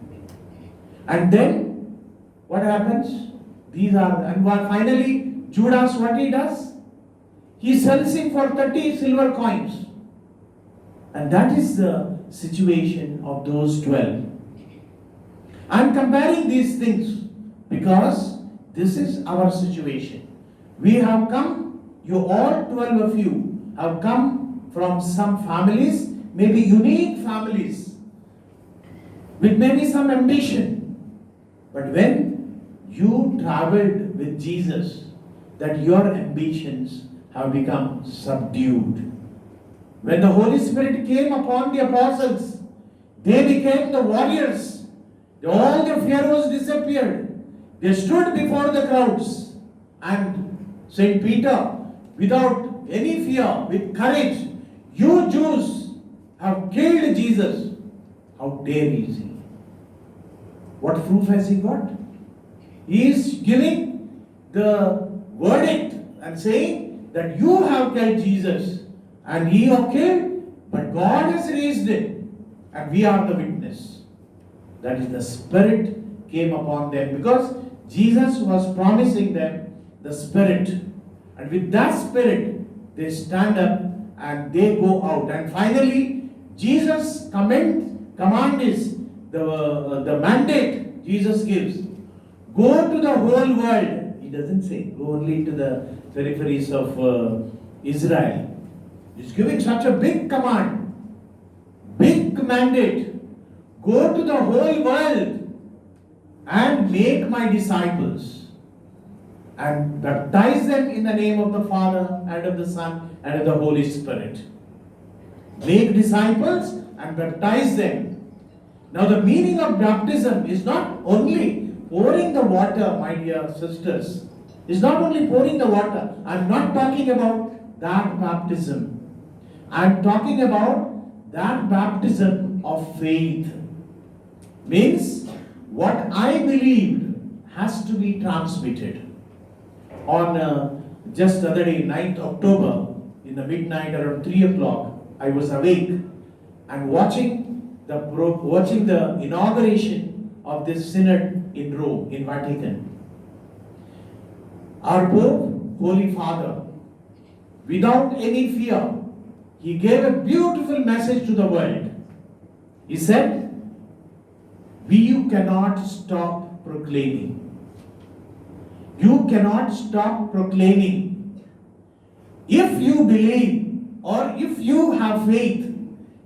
And then, what happens? And finally, Judas, what he does? He sells him for 30 silver coins. And that is the situation of those 12. I am comparing these things because this is our situation. We have come, you all 12 of you have come from some families, maybe unique families, with maybe some ambition. But when you traveled with Jesus, that your ambitions have become subdued. When the Holy Spirit came upon the apostles, they became the warriors. All the fear was disappeared. They stood before the crowds. And Saint Peter, without any fear, with courage, you Jews have killed Jesus. How dare he? What proof has he got? He is giving the verdict and saying that you have killed Jesus and ye have killed, but God has raised him and we are the witness. That is, the Spirit came upon them because Jesus was promising them the Spirit, and with that Spirit they stand up and they go out. And finally Jesus command is the mandate Jesus gives. Go to the whole world. He doesn't say go only to the peripheries of Israel. He's giving such a big command, big mandate. Go to the whole world and make my disciples and baptize them in the name of the Father and of the Son and of the Holy Spirit. Make disciples and baptize them. Now the meaning of baptism is not only pouring the water, my dear sisters. It's not only pouring the water. I'm not talking about that baptism. I'm talking about that baptism of faith. Means what I believe has to be transmitted. On just the other day, 9th October, in the midnight around 3 o'clock, I was awake and watching the inauguration of this synod in Rome, in Vatican. Our Pope, Holy Father, without any fear, he gave a beautiful message to the world. He said, you cannot stop proclaiming. You cannot stop proclaiming. If you believe or if you have faith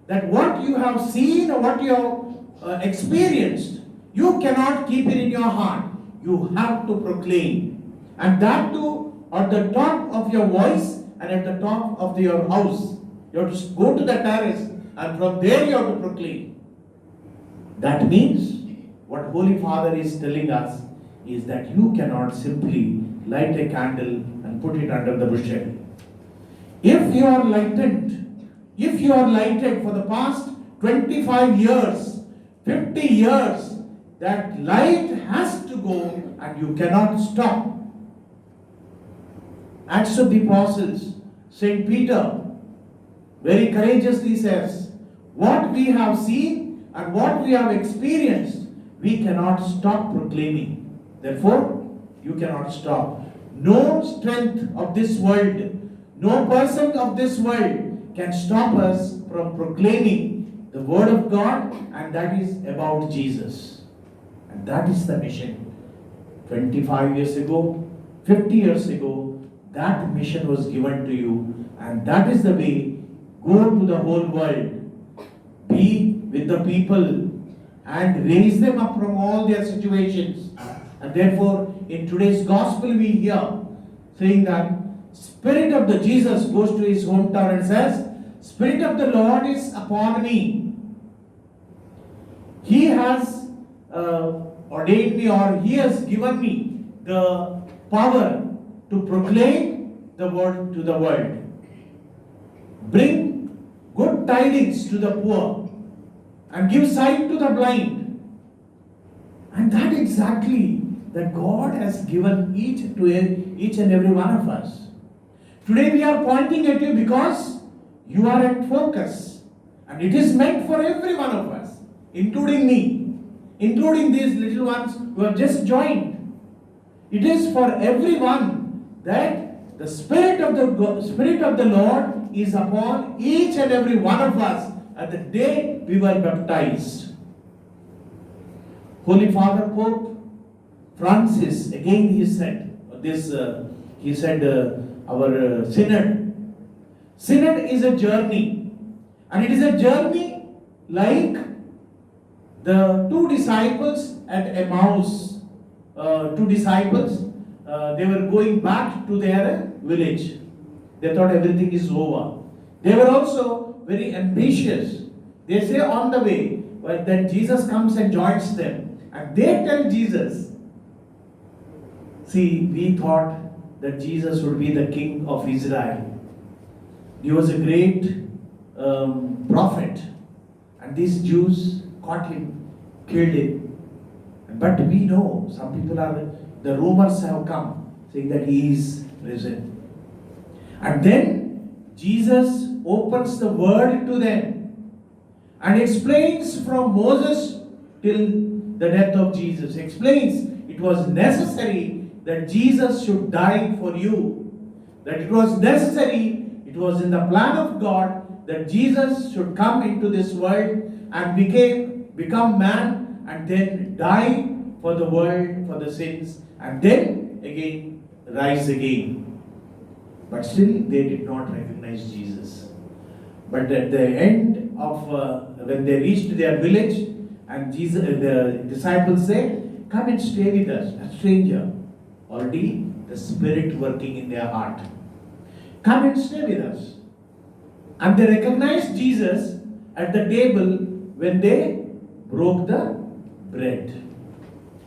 that what you have seen or what you have experienced, you cannot keep it in your heart. You have to proclaim. And that too at the top of your voice and at the top of your house. You have to go to the terrace and from there you have to proclaim. That means what Holy Father is telling us is that you cannot simply light a candle and put it under the bushel. If you are lighted for the past 25 years, 50 years, that light has to go and you cannot stop. Acts of the Apostles, Saint Peter very courageously says, what we have seen and what we have experienced, we cannot stop proclaiming. Therefore, you cannot stop. No strength of this world, no person of this world can stop us from proclaiming the word of God, and that is about Jesus. And that is the mission. 25 years ago, 50 years ago, that mission was given to you, and that is the way. Go to the whole world, be with the people, and raise them up from all their situations. And therefore, in today's gospel, we hear saying that Spirit of the Jesus goes to his hometown and says, Spirit of the Lord is upon me. He has ordained me, or he has given me the power to proclaim the word to the world. Bring good tidings to the poor and give sight to the blind. And that exactly that God has given each and every one of us. Today we are pointing at you because you are at focus. And it is meant for every one of us, including me, including these little ones who have just joined. It is for everyone that the Spirit of the Lord is upon each and every one of us at the day we were baptized. Holy Father Pope Francis, again he said our synod. Synod is a journey, and it is a journey like the two disciples at Emmaus. Two disciples they were going back to their village. They thought everything is over. They were also very ambitious. They say on the way, well, then Jesus comes and joins them. And they tell Jesus, see, we thought that Jesus would be the king of Israel. He was a great prophet. And these Jews caught him, killed him. But we know, some people the rumors have come saying that he is risen. And then Jesus opens the word to them and explains from Moses till the death of Jesus. Explains it was necessary that Jesus should die for you. That it was necessary, it was in the plan of God that Jesus should come into this world and become man and then die for the world, for the sins, and then again rise again. But still they did not recognize Jesus. But at the end of when they reached their village, and the disciples said, come and stay with us, a stranger. Already the Spirit working in their heart. Come and stay with us. And they recognized Jesus at the table when they broke the bread.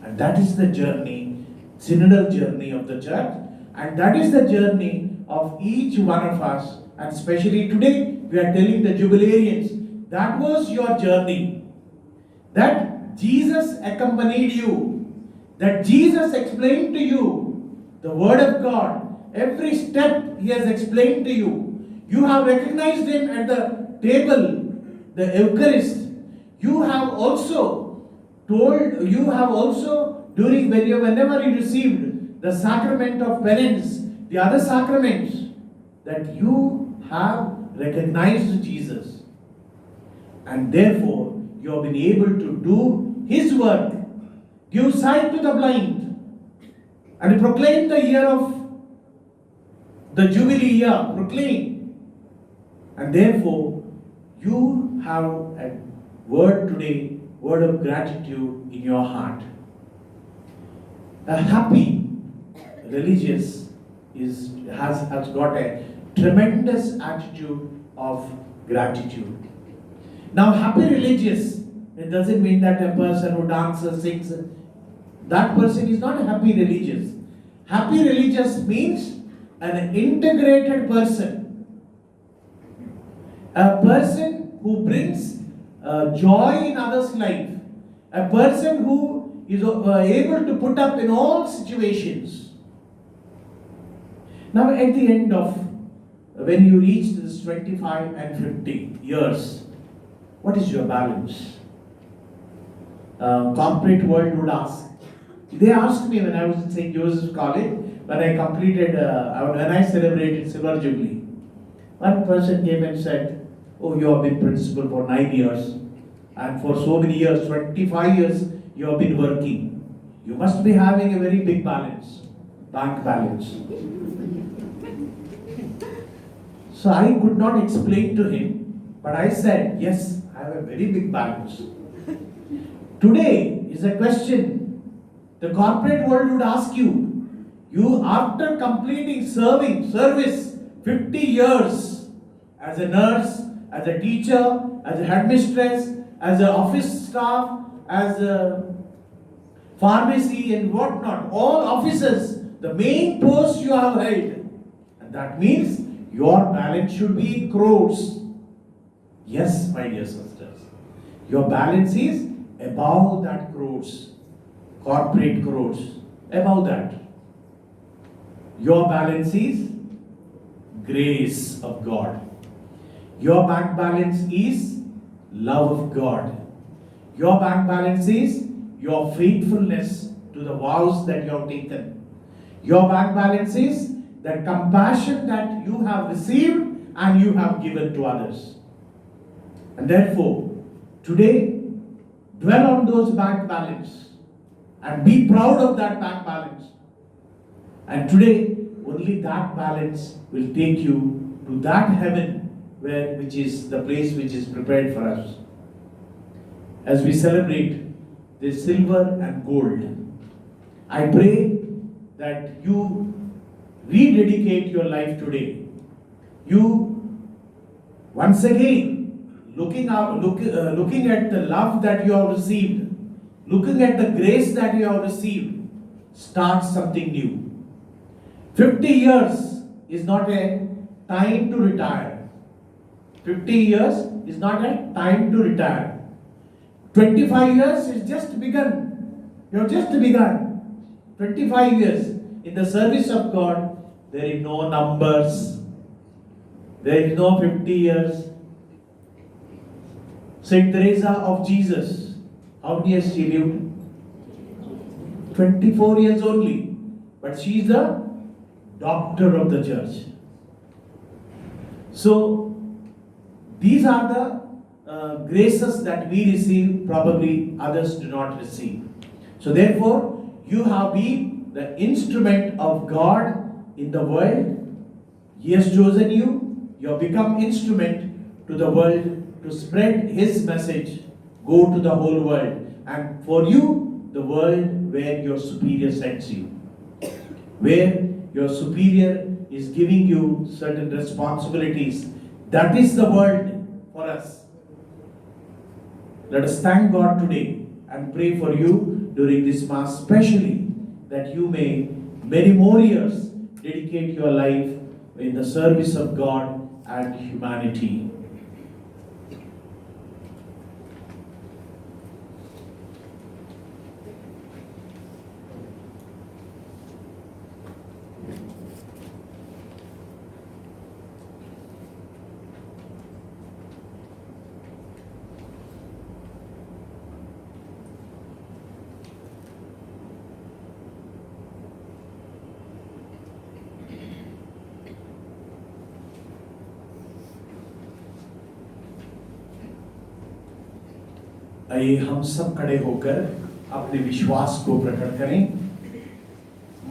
And that is the journey, synodal journey of the church. And that is the journey of each one of us. And especially today, we are telling the Jubilarians, that was your journey. That Jesus accompanied you. That Jesus explained to you the Word of God. Every step He has explained to you. You have recognized Him at the table, the Eucharist. You have also whenever you received the sacrament of penance, the other sacraments, that you have recognized Jesus. And therefore, you have been able to do His work, give sight to the blind, and proclaim the year of the Jubilee year, proclaim. And therefore, you have a word today, word of gratitude in your heart. A happy religious has got a tremendous attitude of gratitude. Now, happy religious, it doesn't mean that a person who dances, sings, that person is not a happy religious. Happy religious means an integrated person. A person who brings joy in others' life. A person who is able to put up in all situations. Now, at the end of, when you reach this 25 and 50 years, what is your balance? Corporate world would ask. They asked me when I was in St. Joseph's College, when I celebrated Silver Jubilee. One person came and said, oh, you have been principal for 9 years, and for so many years, 25 years, you have been working. You must be having a very big balance, bank balance. So I could not explain to him, but I said, yes, I have a very big balance. Today is a question the corporate world would ask you. You, after completing service 50 years as a nurse, as a teacher, as a headmistress, as an office staff, as a pharmacy and whatnot, all offices, the main post you have held. And that means your balance should be in crores. Yes, my dear sisters. Your balance is above that crores. Corporate crores. Above that. Your balance is grace of God. Your bank balance is love of God. Your bank balance is your faithfulness to the vows that you have taken. Your bank balance is that compassion that you have received and you have given to others. And therefore, today, dwell on those bank balance and be proud of that bank balance. And today, only that balance will take you to that heaven which is the place which is prepared for us. As we celebrate this silver and gold, I pray that you rededicate your life today. You once again looking at the love that you have received, looking at the grace that you have received, start something new. 50 years is not a time to retire. 50 years is not a time to retire. 25 years is just begun. You have just begun. 25 years in the service of God, there is no numbers. There is no 50 years. Saint Teresa of Jesus, how many years she lived? 24 years only. But she is the doctor of the church. So, these are the graces that we receive, probably others do not receive. So, therefore, you have been the instrument of God in the world. He has chosen you. You have become instrument to the world to spread His message. Go to the whole world. And for you, the world where your superior sends you. Where your superior is giving you certain responsibilities. That is the world for us. Let us thank God today and pray for you during this Mass, especially that you may many more years dedicate your life in the service of God and humanity. आइए हम सब खड़े होकर अपने विश्वास को प्रकट करें।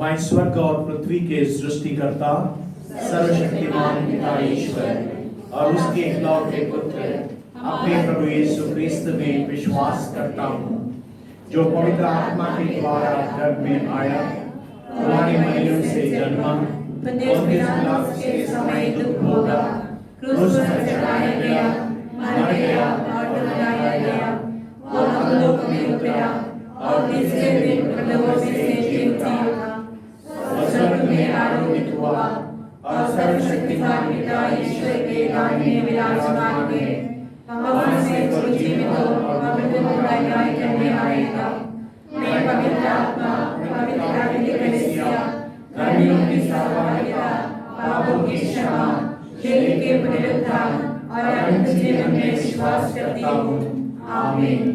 मैं स्वर्ग और पृथ्वी के सृष्टिकर्ता सर्वशक्तिमान पिता ईश्वर और उसके इकलौते पुत्र अपने प्रभु यीशु क्रिस्त में विश्वास करता हूँ, जो पवित्र आत्मा के द्वारा गर्भ में आया, पुरानी मरियम से जन्मा, पुण्य पिलातुस के समय दुख भोगा, क्रूस पर चढ़ाया गया, मर गया और दफनाया गया, और हम लोग में उतरा और तीसरे दिन मृतकों में से जी उठा और स्वर्ग में आरोहित हुआ और सर्वशक्तिमान पिता ईश्वर के दाहिने विराजमान हुए। वहाँ से तो जीवितों और मृतकों का न्याय करने आएगा। मैं पवित्र आत्मा, पवित्र कलीसिया, धर्मियों की सहभागिता, पापों की क्षमा, शरीर के पुनरुत्थान और अनंत जीवन में विश्वास करती हूँ। आमीन।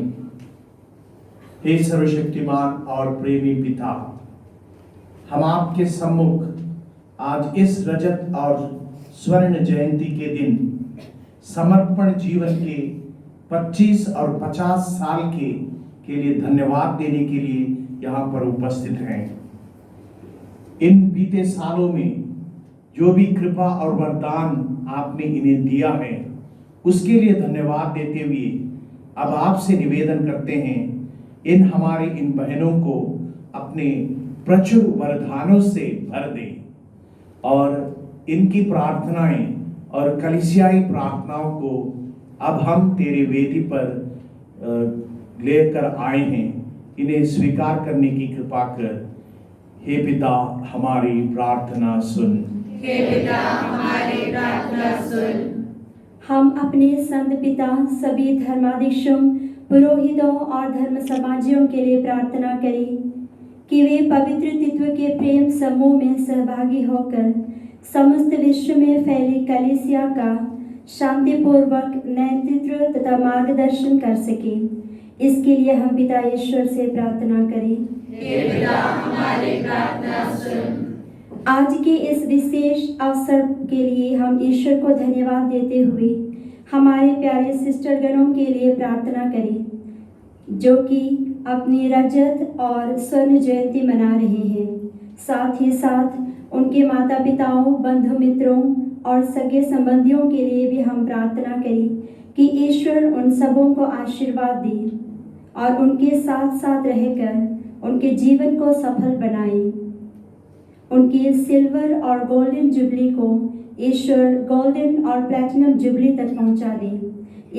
हे सर्वशक्तिमान और प्रेमी पिता, हम आपके सम्मुख आज इस रजत और स्वर्ण जयंती के दिन समर्पण जीवन के 25 और 50 साल के लिए धन्यवाद देने के लिए यहाँ पर उपस्थित हैं। इन बीते सालों में जो भी कृपा और वरदान आपने इन्हें दिया है, उसके लिए धन्यवाद देते हुए अब आपसे निवेदन करते हैं, इन हमारी इन बहनों को अपने प्रचुर वरदानों से भर दें और इनकी प्रार्थनाएं और कलीसियाई प्रार्थनाओं को अब हम तेरे वेदी पर लेकर आए हैं, इन्हें स्वीकार करने की कृपा कर। हे पिता, हमारी प्रार्थना सुन। हे पिता, हमारी प्रार्थना सुन। हम अपने संत पिता, सभी धर्माध्यक्षों, पुरोहितों और धर्म समाजियों के लिए प्रार्थना करें कि वे पवित्र तत्व के प्रेम समूह में सहभागी होकर समस्त विश्व में फैली कलीसिया का शांतिपूर्वक नेतृत्व तथा मार्गदर्शन कर सके। इसके लिए हम पिता ईश्वर से प्रार्थना करें। हे पिता, हमारी प्रार्थना सुन। आज के इस विशेष अवसर के लिए हम ईश्वर को धन्यवाद देते हुए हमारे प्यारे सिस्टरगणों के लिए प्रार्थना करें, जो कि अपनी रजत और स्वर्ण जयंती मना रहे हैं। साथ ही साथ उनके माता पिताओं, बंधु मित्रों और सगे संबंधियों के लिए भी हम प्रार्थना करें कि ईश्वर उन सबों को आशीर्वाद दे और उनके साथ साथ रहकर उनके जीवन को सफल बनाए। उनकी सिल्वर और गोल्डन जुबली को ईश्वर गोल्डन और प्लैटिनम जुबली तक पहुंचा दे।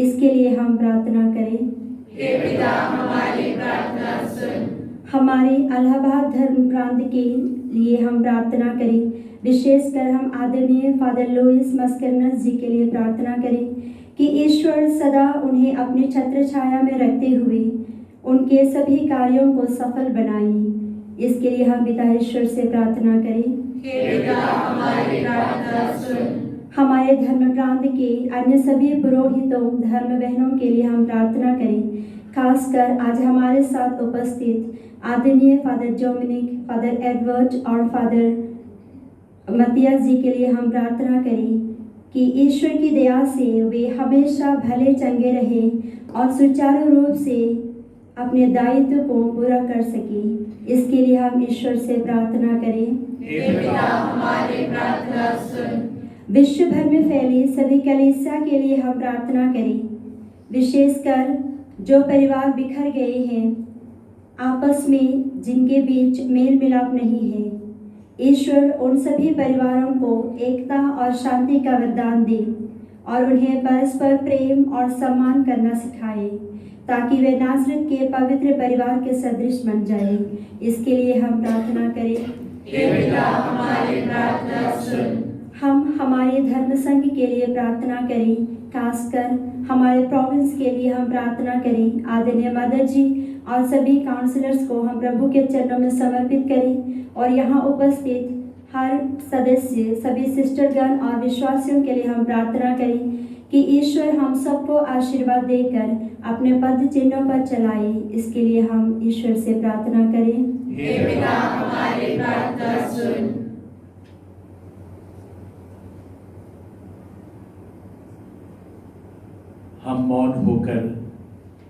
इसके लिए हम प्रार्थना करें। हे पिता, हमारी प्रार्थना सुन। हमारे इलाहाबाद धर्म प्रांत के लिए हम प्रार्थना करें। विशेषकर हम आदरणीय फादर लुइस मस्करनस जी के लिए प्रार्थना करें कि ईश्वर सदा उन्हें अपनी छत्र छाया में रखते हुए उनके सभी कार्यों को सफल बनाए। इसके लिए हम पिता ईश्वर से प्रार्थना करें। हे पिता, हमारी प्रार्थना सुन। हमारे धर्म प्रांत के अन्य सभी पुरोहितों धर्म बहनों के लिए हम प्रार्थना करें। खासकर आज हमारे साथ उपस्थित आदरणीय फादर डोमिनिक, फादर एडवर्ड और फादर मतियास जी के लिए हम प्रार्थना करें कि ईश्वर की दया से वे हमेशा भले चंगे रहें और सुचारू रूप से अपने दायित्व को पूरा कर सकें। इसके लिए हम ईश्वर से प्रार्थना करें। हे पिता, हमारी प्रार्थना सुन। विश्व भर में फैली सभी कलीसिया के लिए हम प्रार्थना करें। विशेषकर जो परिवार बिखर गए हैं, आपस में जिनके बीच मेल मिलाप नहीं है, ईश्वर उन सभी परिवारों को एकता और शांति का वरदान दे और उन्हें परस्पर प्रेम और सम्मान करना सिखाए, ताकि वे नासरत के पवित्र परिवार के सदृश बन जाए। इसके लिए हम प्रार्थना करें। हे पिता, हमारी प्रार्थना सुन। हम हमारे धर्म संघ के लिए प्रार्थना करें। खासकर हमारे प्रोविंस के लिए हम प्रार्थना करें। आदरणीय मदर जी और सभी काउंसलर्स को हम प्रभु के चरणों में समर्पित करें और यहाँ उपस्थित हर सदस्य, सभी सिस्टरगण और विश्वासियों के लिए हम प्रार्थना करें कि ईश्वर हम सबको आशीर्वाद देकर अपने पद चिन्हों पर चलाए। इसके लिए हम ईश्वर से प्रार्थना करें। हे पिता, हमारी प्रार्थना सुन। हम मौन होकर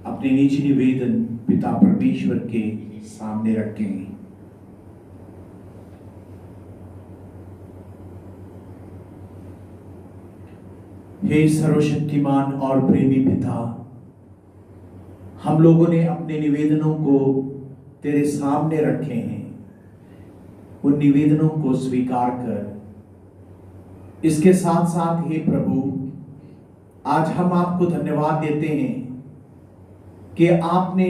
अपने निजी निवेदन पिता परमेश्वर के सामने रखें। हे सर्वशक्तिमान और प्रेमी पिता, हम लोगों ने अपने निवेदनों को तेरे सामने रखे हैं। उन निवेदनों को स्वीकार कर। इसके साथ साथ हे प्रभु, आज हम आपको धन्यवाद देते हैं कि आपने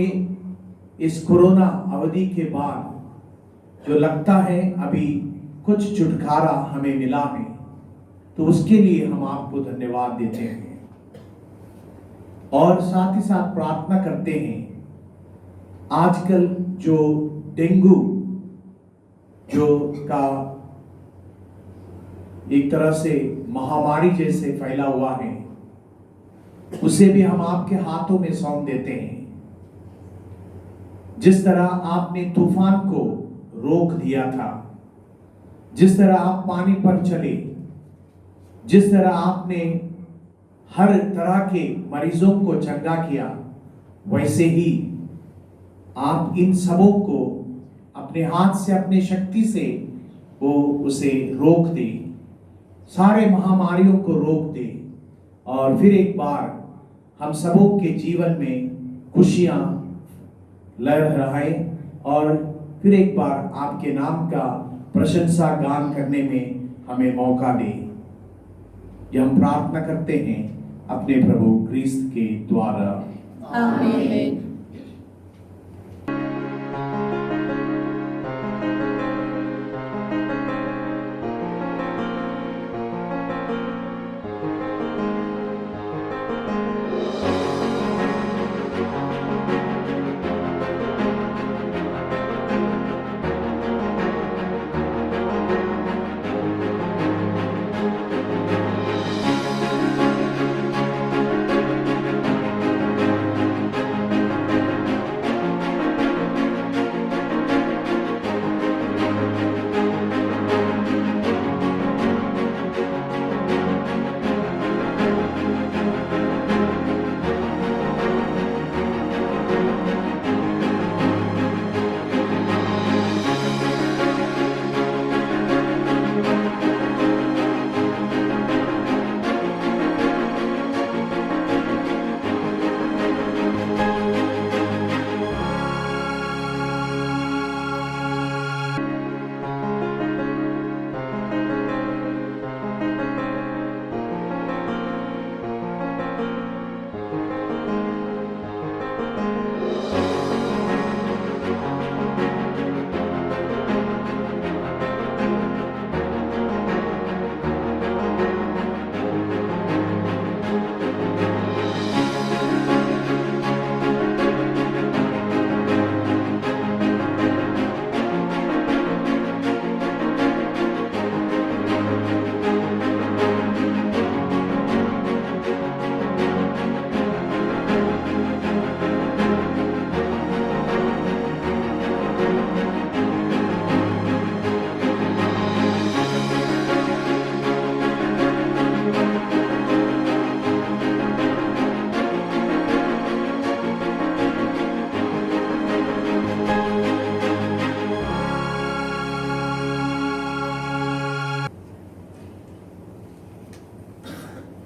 इस कोरोना अवधि के बाद जो लगता है अभी कुछ छुटकारा हमें मिला है, तो उसके लिए हम आपको धन्यवाद देते हैं और साथ ही साथ प्रार्थना करते हैं। आजकल जो डेंगू जो का एक तरह से महामारी जैसे फैला हुआ है, उसे भी हम आपके हाथों में सौंप देते हैं। जिस तरह आपने तूफान को रोक दिया था, जिस तरह आप पानी पर चले, जिस तरह आपने हर तरह के मरीजों को चंगा किया, वैसे ही आप इन सबों को अपने हाथ से, अपनी शक्ति से वो उसे रोक दे, सारे महामारियों को रोक दे और फिर एक बार हम सबों के जीवन में खुशियां लहराए और फिर एक बार आपके नाम का प्रशंसा गान करने में हमें मौका दे। यह हम प्रार्थना करते हैं अपने प्रभु क्रिस्त के द्वारा। आमीन।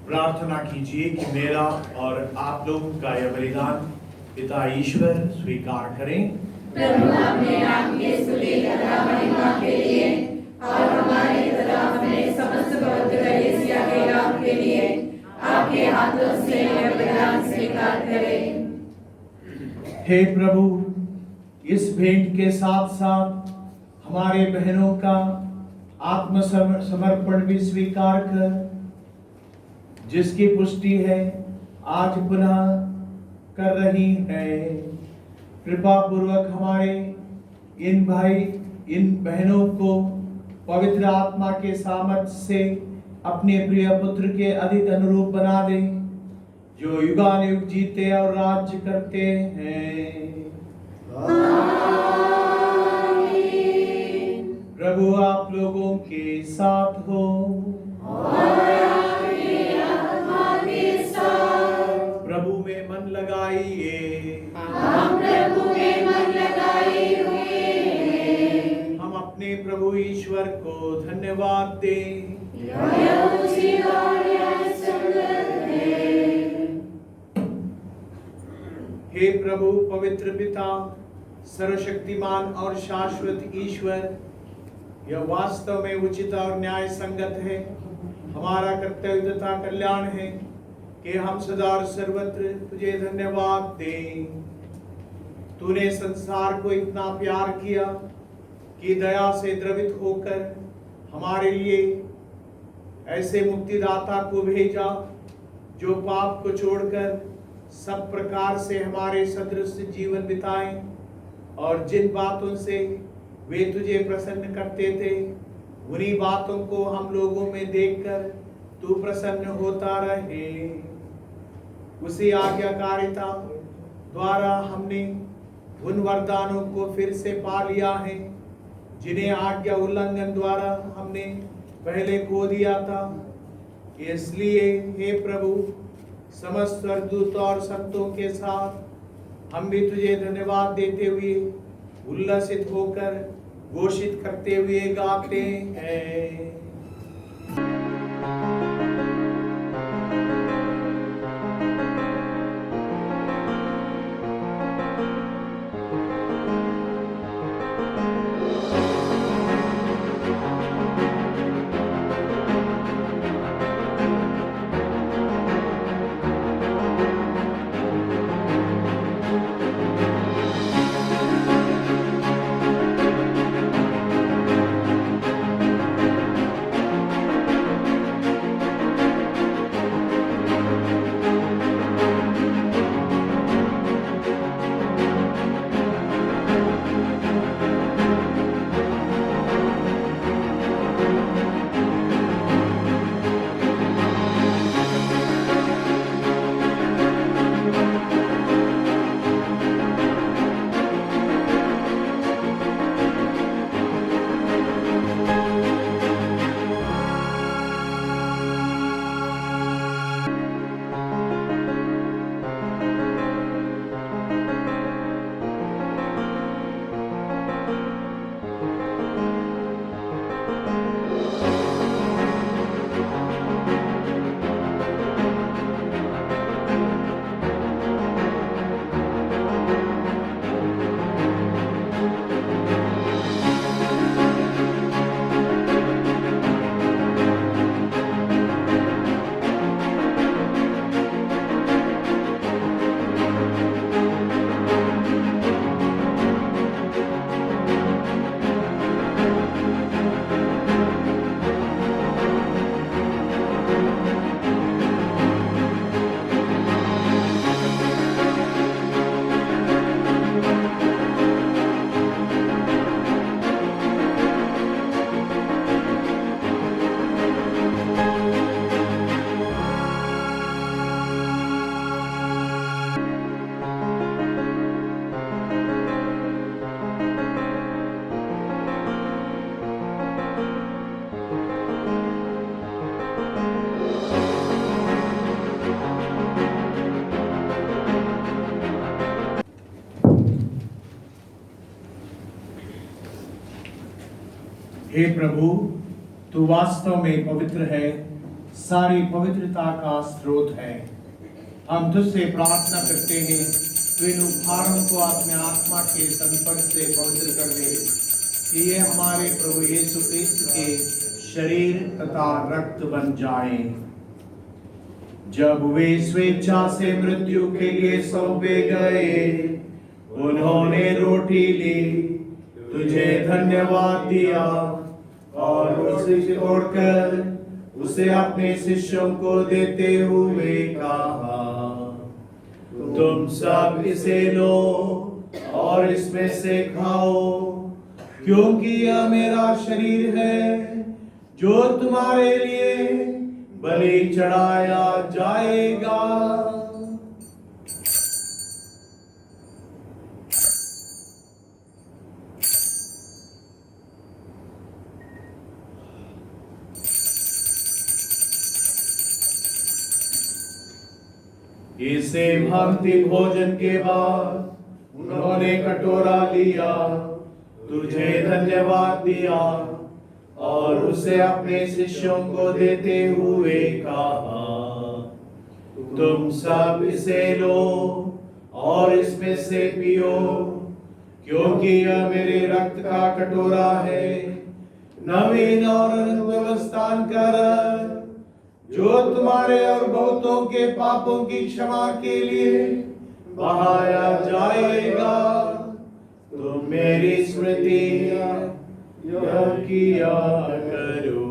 प्रार्थना कीजिए कि मेरा और आप लोगों का यह बलिदान पिता ईश्वर स्वीकार करें। प्रभु अपने नाम के स्तुति तथा महिमा के लिए और हमारे तथा अपने समस्त पवित्र कलीसिया के नाम के लिए आपके हाथों से यह बलिदान स्वीकार करें। हे प्रभु, इस भेंट के साथ साथ हमारे बहनों का आत्मसमर्पण भी स्वीकार कर, जिसकी पुष्टि है आज पुनः कर रही है। कृपा पूर्वक हमारे इन बहनों को पवित्र आत्मा के सामर्थ्य से अपने प्रिय पुत्र के अधिक अनुरूप बना दे, जो युगानुयुग जीते और राज्य करते हैं। प्रभु आप लोगों के साथ हो। प्रभु में मन लगाइए। हम प्रभु में मन लगाए हुए हैं। हम अपने प्रभु ईश्वर को धन्यवाद दें। यह उचित और न्यायसंगत है। हे प्रभु पवित्र पिता, सर्वशक्तिमान और शाश्वत ईश्वर, यह वास्तव में उचित और न्याय संगत है, हमारा कर्तव्य तथा कल्याण है कि हम सदा और सर्वत्र तुझे धन्यवाद दें। तूने संसार को इतना प्यार किया कि दया से द्रवित होकर हमारे लिए ऐसे मुक्तिदाता को भेजा, जो पाप को छोड़कर सब प्रकार से हमारे सदृश जीवन बिताएं और जिन बातों से वे तुझे प्रसन्न करते थे, उन्हीं बातों को हम लोगों में देखकर तू प्रसन्न होता रहे। उसी आज्ञाकारिता द्वारा हमने उन वरदानों को फिर से पा लिया है, जिन्हें आज्ञा उल्लंघन द्वारा हमने पहले खो दिया था। इसलिए हे प्रभु, समस्त स्वर्गदूत और संतों के साथ हम भी तुझे धन्यवाद देते हुए उल्लसित होकर घोषित करते हुए गाते हैं। हे प्रभु, तू वास्तव में पवित्र है, सारी पवित्रता का स्रोत है। हम तुझसे प्रार्थना करते हैं तू इन उपहारों को अपने आत्मा के संपर्क से पवित्र कर दे कि ये हमारे प्रभु यीशु क्रिस्त के शरीर तथा रक्त बन जाएं। जब वे स्वेच्छा से मृत्यु के लिए सौंपे गए, उन्होंने रोटी ली, तुझे धन्यवाद दिया और उसे तोड़कर उसे अपने शिष्यों को देते हुए कहा, तुम सब इसे लो और इसमें से खाओ, क्योंकि यह मेरा शरीर है जो तुम्हारे लिए बलि चढ़ाया जाएगा। इसे भांति भोजन के बाद उन्होंने कटोरा लिया, तुझे धन्यवाद दिया और उसे अपने शिष्यों को देते हुए कहा, तुम सब इसे लो और इसमें से पियो, क्योंकि यह मेरे रक्त का कटोरा है, नवीन और अनंत व्यवस्थान का रक्त, जो तुम्हारे और बहुतों के पापों की क्षमा के लिए बहाया जाएगा। तुम मेरी स्मृति यह किया करो।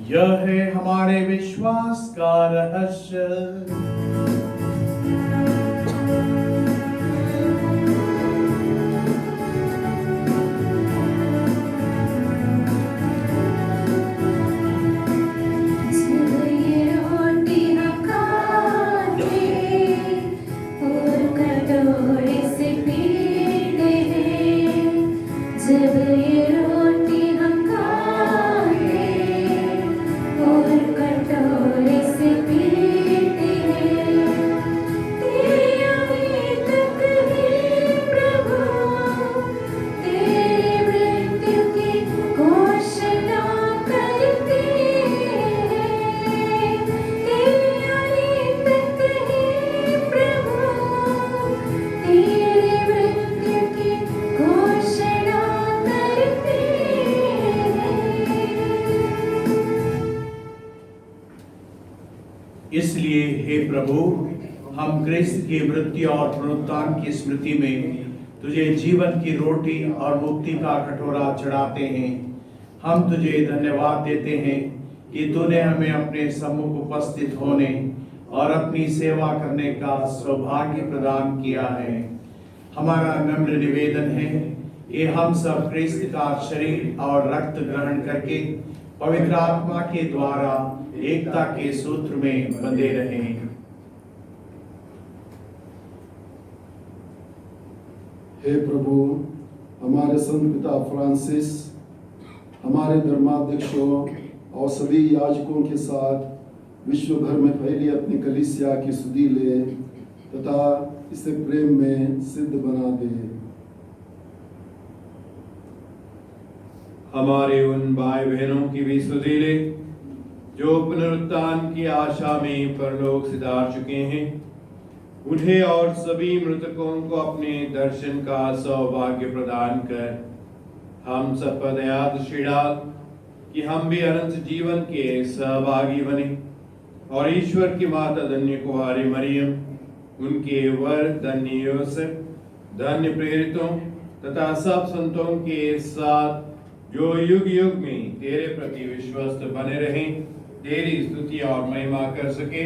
यह है हमारे विश्वास का रहस्य। इसलिए हे प्रभु, हम क्रिस्त की मृत्यु और पुनरुत्थान की स्मृति में तुझे जीवन की रोटी और मुक्ति का कटोरा चढ़ाते हैं। हम तुझे धन्यवाद देते हैं कि तूने हमें अपने सम्मुख उपस्थित होने और अपनी सेवा करने का सौभाग्य प्रदान किया है। हमारा नम्र निवेदन है कि हम सब क्रिस्त का शरीर और रक्त ग्रहण करके पवित्र आत्मा के द्वारा एकता के सूत्र में बंधे रहें। हे प्रभु, हमारे संत पिता फ्रांसिस, हमारे धर्माध्यक्षों और सभी याजकों के साथ विश्व भर में फैली अपनी कलीसिया की सुधि ले तथा इसे प्रेम में सिद्ध बना दे। हमारे उन भाई बहनों की भी सुधि ले जो पुनरुत्थान की आशा में परलोक सिधार चुके हैं। उन्हें और सभी मृतकों को अपने दर्शन का सौभाग्य प्रदान कर हम सब पर दया दृष्टि डाल कि हम भी अनंत जीवन के सहभागी बने और ईश्वर की माता धन्य कुंवारी मरियम, उनके वर धन्य योसेफ, धन्य प्रेरितों तथा सब संतों के साथ जो युग युग में तेरे प्रति विश्वस्त बने रहें, तेरी स्तुति और महिमा कर सके,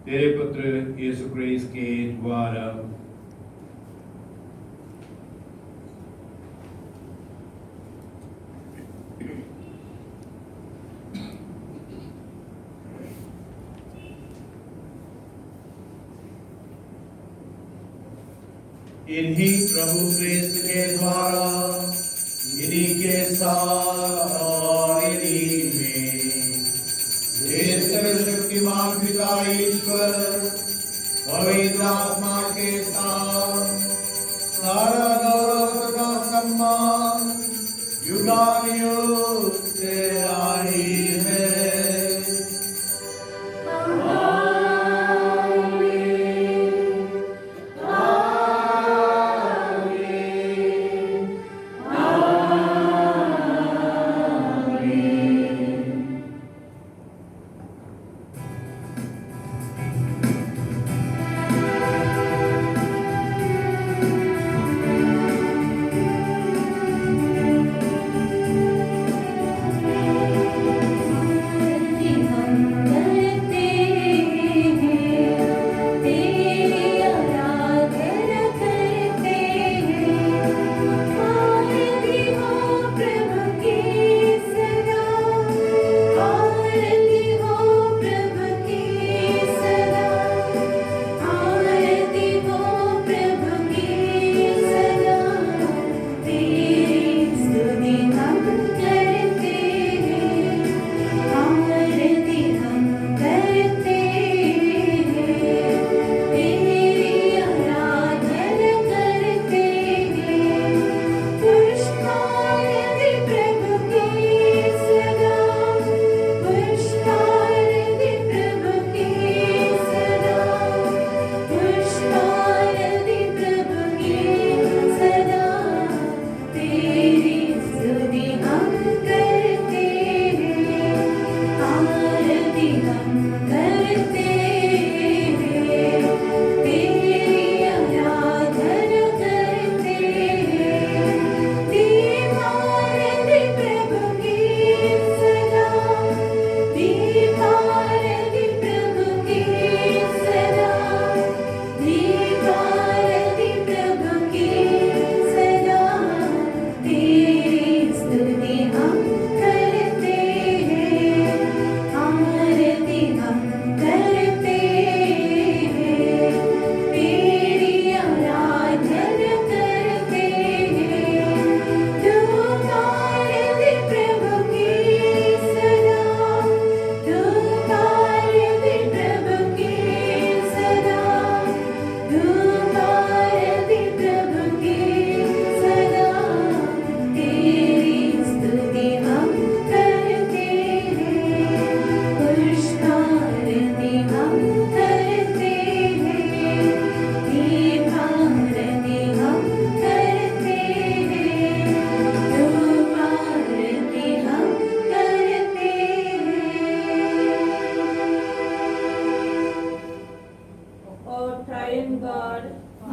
तेरे पुत्र यीशु क्रिस्त के द्वारा। इन्हीं प्रभु क्रिस्त के द्वारा, इन्हीं के साथ और इन्हीं में ईश्वर पवित्र आत्मा के साथ सारा गौरव तथा सम्मान युगानुयुग तेरा ही है।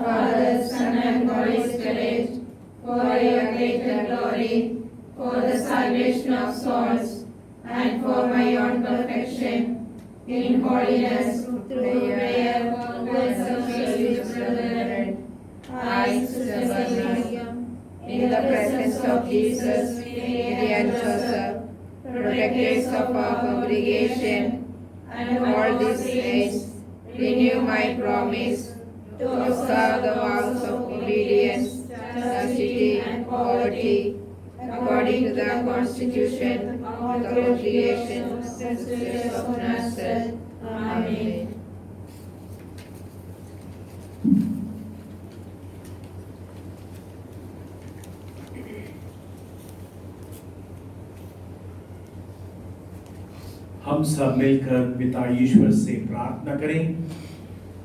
Father, Son, and Holy Spirit, for your greater glory, for the salvation of souls, and for my own perfection, in holiness, through prayer, always associate with brethren. I, Sister Maria, in the presence of Jesus, Mary and Joseph, protectors of our congregation, and all these saints, renew my promise to observe the vows of obedience, chastity, and poverty, according to the constitution of the congregation of Sisters of Nazareth. Amen. हम सब मिलकर पिता ईश्वर से प्रार्थना करें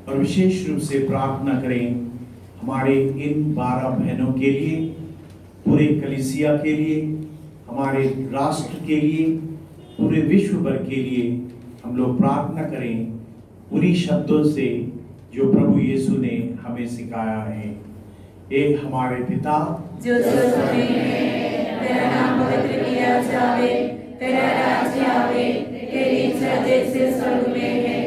और विशेष रूप से प्रार्थना करें हमारे इन 12 बहनों के लिए, पूरे कलीसिया के लिए, हमारे राष्ट्र के लिए, पूरे विश्व भर के लिए। हम लोग प्रार्थना करें उन्हीं शब्दों से जो प्रभु यीशु ने हमें सिखाया है। ए हमारे पिता जो स्वर्ग में है, तेरा नाम पवित्र किया जावे, तेरा राज्य आवे, तेरी इच्छा जैसे स्वर्ग में है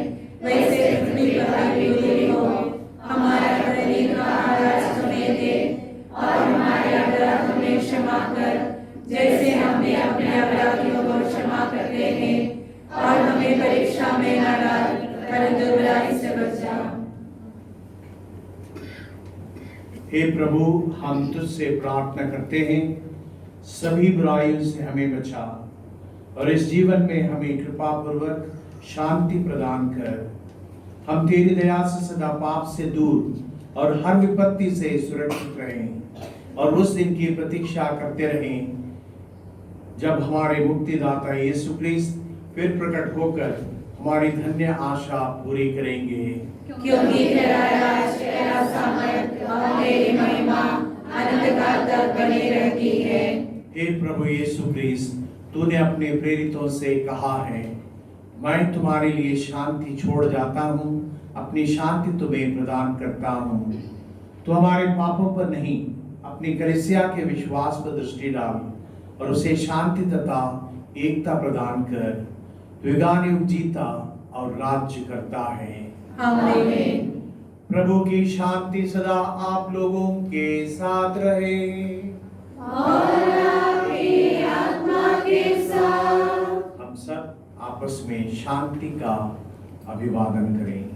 वैसे पृथ्वी पर भी पूरी हो। हमारा प्रतिदिन का आहार आज हमें दे, और हमारे अपराध हमें क्षमा कर, जैसे हम भी अपने अपराधियों को क्षमा करते हैं, और हमें परीक्षा में न डाल, परंतु बुराई से बचा। हे प्रभु, हम तुझसे प्रार्थना करते हैं, सभी बुराइयों से हमें बचा और इस जीवन में हमें कृपा पूर्वक शांति प्रदान कर। हम तेरी दया से सदा पाप से दूर और हर विपत्ति से सुरक्षित रहें और उस दिन की प्रतीक्षा करते रहें जब हमारे मुक्तिदाता यीशु ख्रीस्त फिर प्रकट होकर हमारी धन्य आशा पूरी करेंगे। क्योंकि तेरा राज, तेरा सामर्थ और तेरी महिमा अनंत काल तक बनी रहती है। हे प्रभु यीशु ख्रीस्त, तूने अपने प्रेरितों से कहा है, मैं तुम्हारे लिए शांति छोड़ जाता हूँ, अपनी शांति तुम्हें प्रदान करता हूँ। तो हमारे पापों पर नहीं, अपनी कलीसिया के विश्वास पर दृष्टि डाल और उसे शांति तथा एकता प्रदान कर। युगान युग जीता और राज्य करता है। आमीन। प्रभु की शांति सदा आप लोगों के साथ रहे। और आपकी आत्मा के साथ। हम सब आपस में शांति का अभिवादन करें।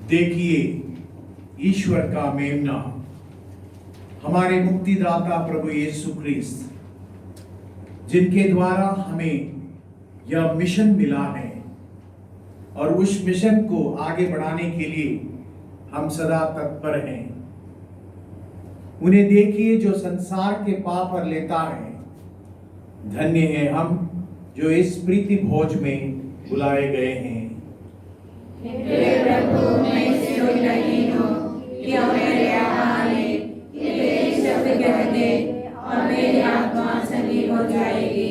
देखिए, ईश्वर का मेमना, हमारे मुक्तिदाता प्रभु यीशु ख्रीस्त, जिनके द्वारा हमें यह मिशन मिला है और उस मिशन को आगे बढ़ाने के लिए हम सदा तत्पर हैं। उन्हें देखिए जो संसार के पाप पर लेता है। धन्य है हम जो इस प्रीति भोज में बुलाए गए हैं। हे प्रभु, मैं इस योग्य नहीं हूँ कि आप मेरे यहाँ आए, तेरे शब्द कह दे और मेरी आत्मा ठंडी हो जाएगी।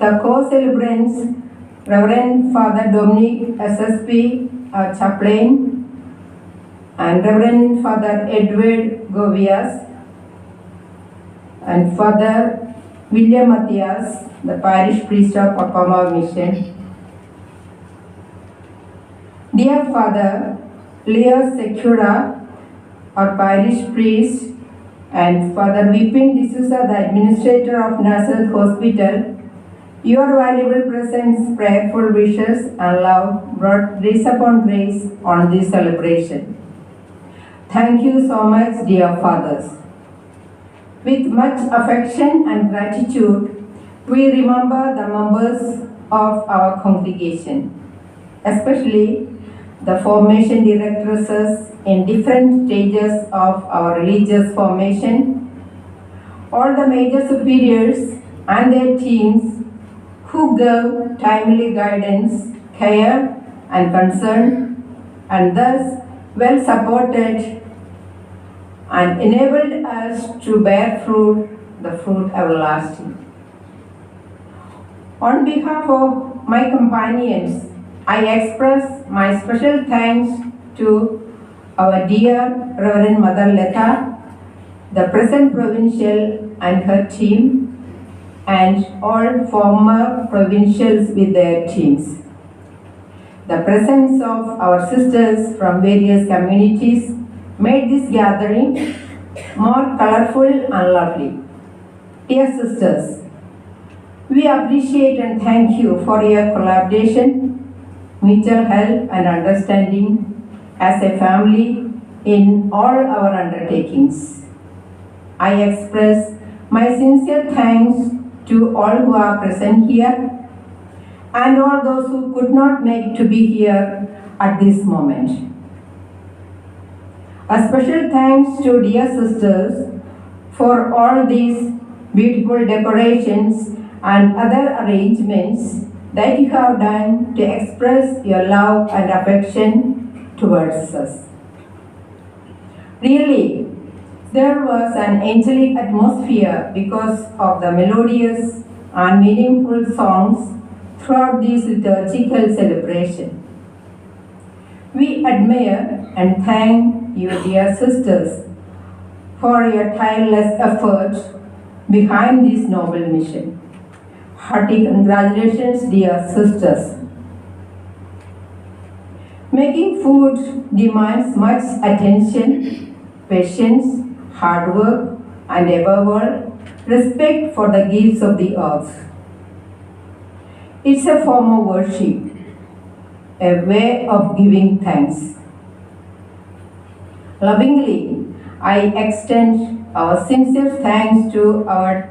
The co-celebrants, Reverend Father Dominic SSP, our chaplain, and Reverend Father Edward Govias, and Father William Matthias, the parish priest of Papama Mission. Dear Father Leo Secura, our parish priest, and Father Vipin D'Souza, the administrator of Nazareth Hospital, your valuable presence, prayerful wishes, and love brought grace upon grace on this celebration. Thank you so much, dear fathers. With much affection and gratitude, we remember the members of our congregation, especially the formation directresses in different stages of our religious formation, all the major superiors and their teams who gave timely guidance, care and concern, and thus well supported and enabled us to bear fruit, the fruit everlasting. On behalf of my companions, I express my special thanks to our dear Reverend Mother Leta, the present provincial and her team, and all former provincials with their teams. The presence of our sisters from various communities made this gathering more colorful and lovely. Dear sisters, we appreciate and thank you for your collaboration, mutual help and understanding as a family in all our undertakings. I express my sincere thanks to all who are present here and all those who could not make to be here at this moment. A special thanks to dear sisters for all these beautiful decorations and other arrangements that you have done to express your love and affection towards us. Really, there was an angelic atmosphere because of the melodious and meaningful songs throughout this liturgical celebration. We admire and thank you, dear sisters, for your tireless efforts behind this noble mission. Hearty congratulations, dear sisters. Making food demands much attention, patience, hard work, and above all, respect for the gifts of the earth. It's a form of worship, a way of giving thanks. Lovingly, I extend our sincere thanks to our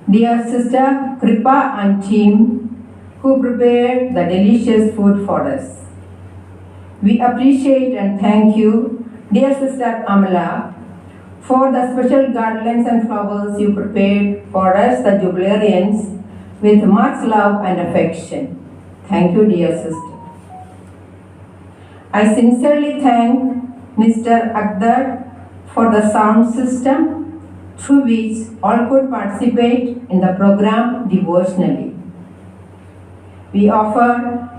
dear sister Kripa and team who prepared the delicious food for us. We appreciate and thank you, dear sister Amala, for the special garlands and flowers you prepared for us, the Jubilarians, with much love and affection. Thank you, dear sister. I sincerely thank Mr. Akhtar for the sound system through which all could participate in the program devotionally. We offer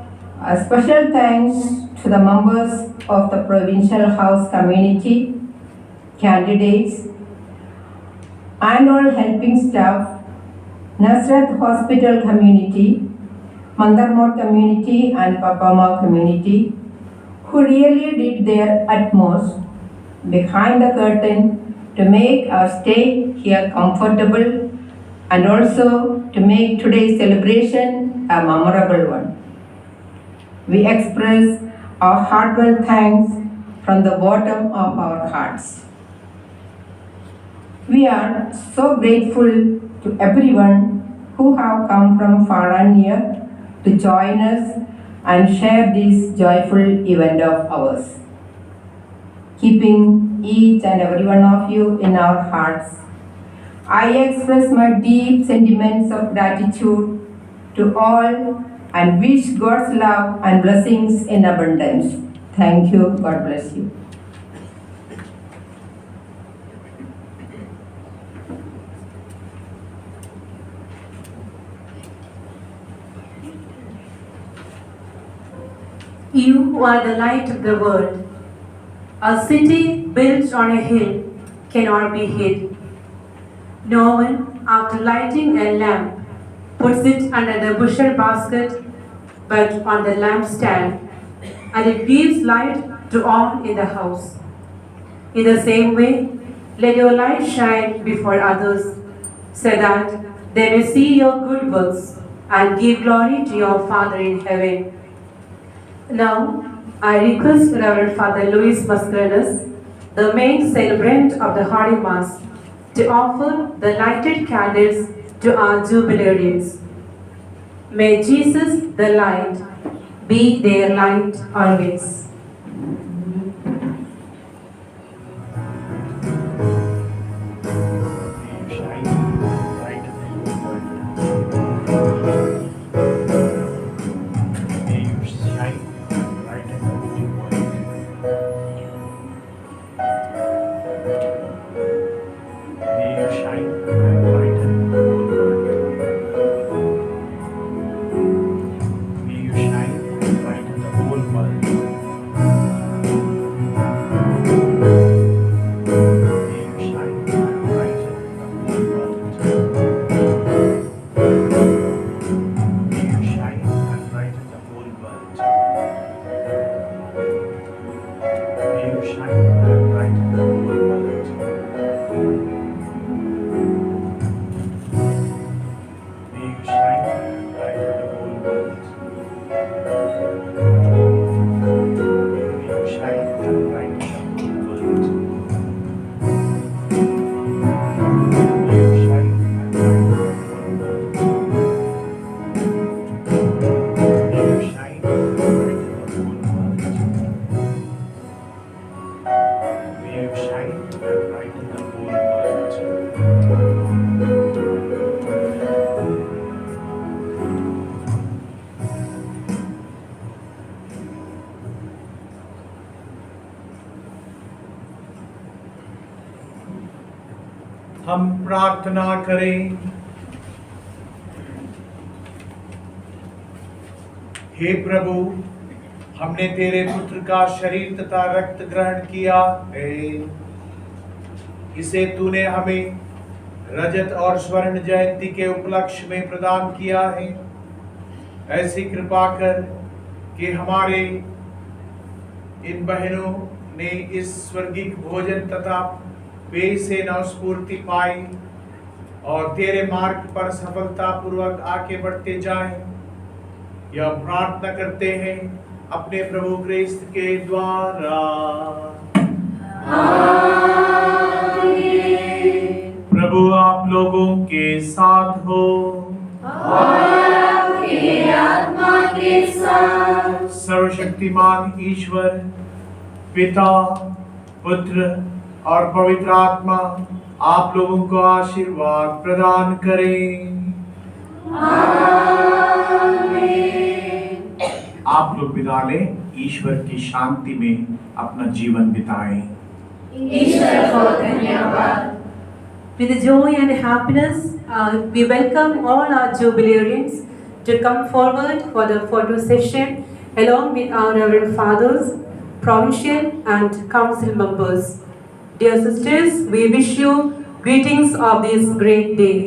a special thanks to the members of the Provincial House community, candidates, and all helping staff, Nazareth Hospital community, Mandarmore community and Papama community, who really did their utmost behind the curtain to make our stay here comfortable and also to make today's celebration a memorable one. We express our heartfelt thanks from the bottom of our hearts. We are so grateful to everyone who have come from far and near to join us and share this joyful event of ours. Keeping each and every one of you in our hearts, I express my deep sentiments of gratitude to all and wish God's love and blessings in abundance. Thank you. God bless you. You are the light of the world. A city built on a hill cannot be hid. No one, after lighting a lamp, puts it under the bushel basket, but on the lampstand, and it gives light to all in the house. In the same way, let your light shine before others, so that they may see your good works and give glory to your Father in heaven. Now, I request Reverend Father Luis Mascarenas, the main celebrant of the Holy Mass, to offer the lighted candles to our jubilarians. May Jesus, the light, be their light always. हम प्रार्थना करें। हे प्रभु, हमने तेरे पुत्र का शरीर तथा रक्त ग्रहण किया है। इसे तूने हमें रजत और स्वर्ण जयंती के उपलक्ष्य में प्रदान किया है। ऐसी कृपा कर कि हमारे इन बहनों ने इस स्वर्गीय भोजन तथा पेय से नवस्फूर्ति पाई और तेरे मार्ग पर सफलता पूर्वक आगे बढ़ते जाएं। यह प्रार्थना करते हैं अपने प्रभु क्रिस्त के द्वारा। प्रभु आप लोगों के साथ हो और आपके आत्मा के साथ। सर्वशक्तिमान ईश्वर पिता, पुत्र और पवित्र आत्मा आप लोगों को आशीर्वाद प्रदान करें। आप लोग विदा लें। ईश्वर की शांति में अपना जीवन बिताएं। ईश्वर को धन्यवाद। With joy and happiness, we welcome all our jubilarians to come forward for the photo session along with our Reverend Fathers, Provincial and Council members. Dear sisters, we wish you greetings of this great day.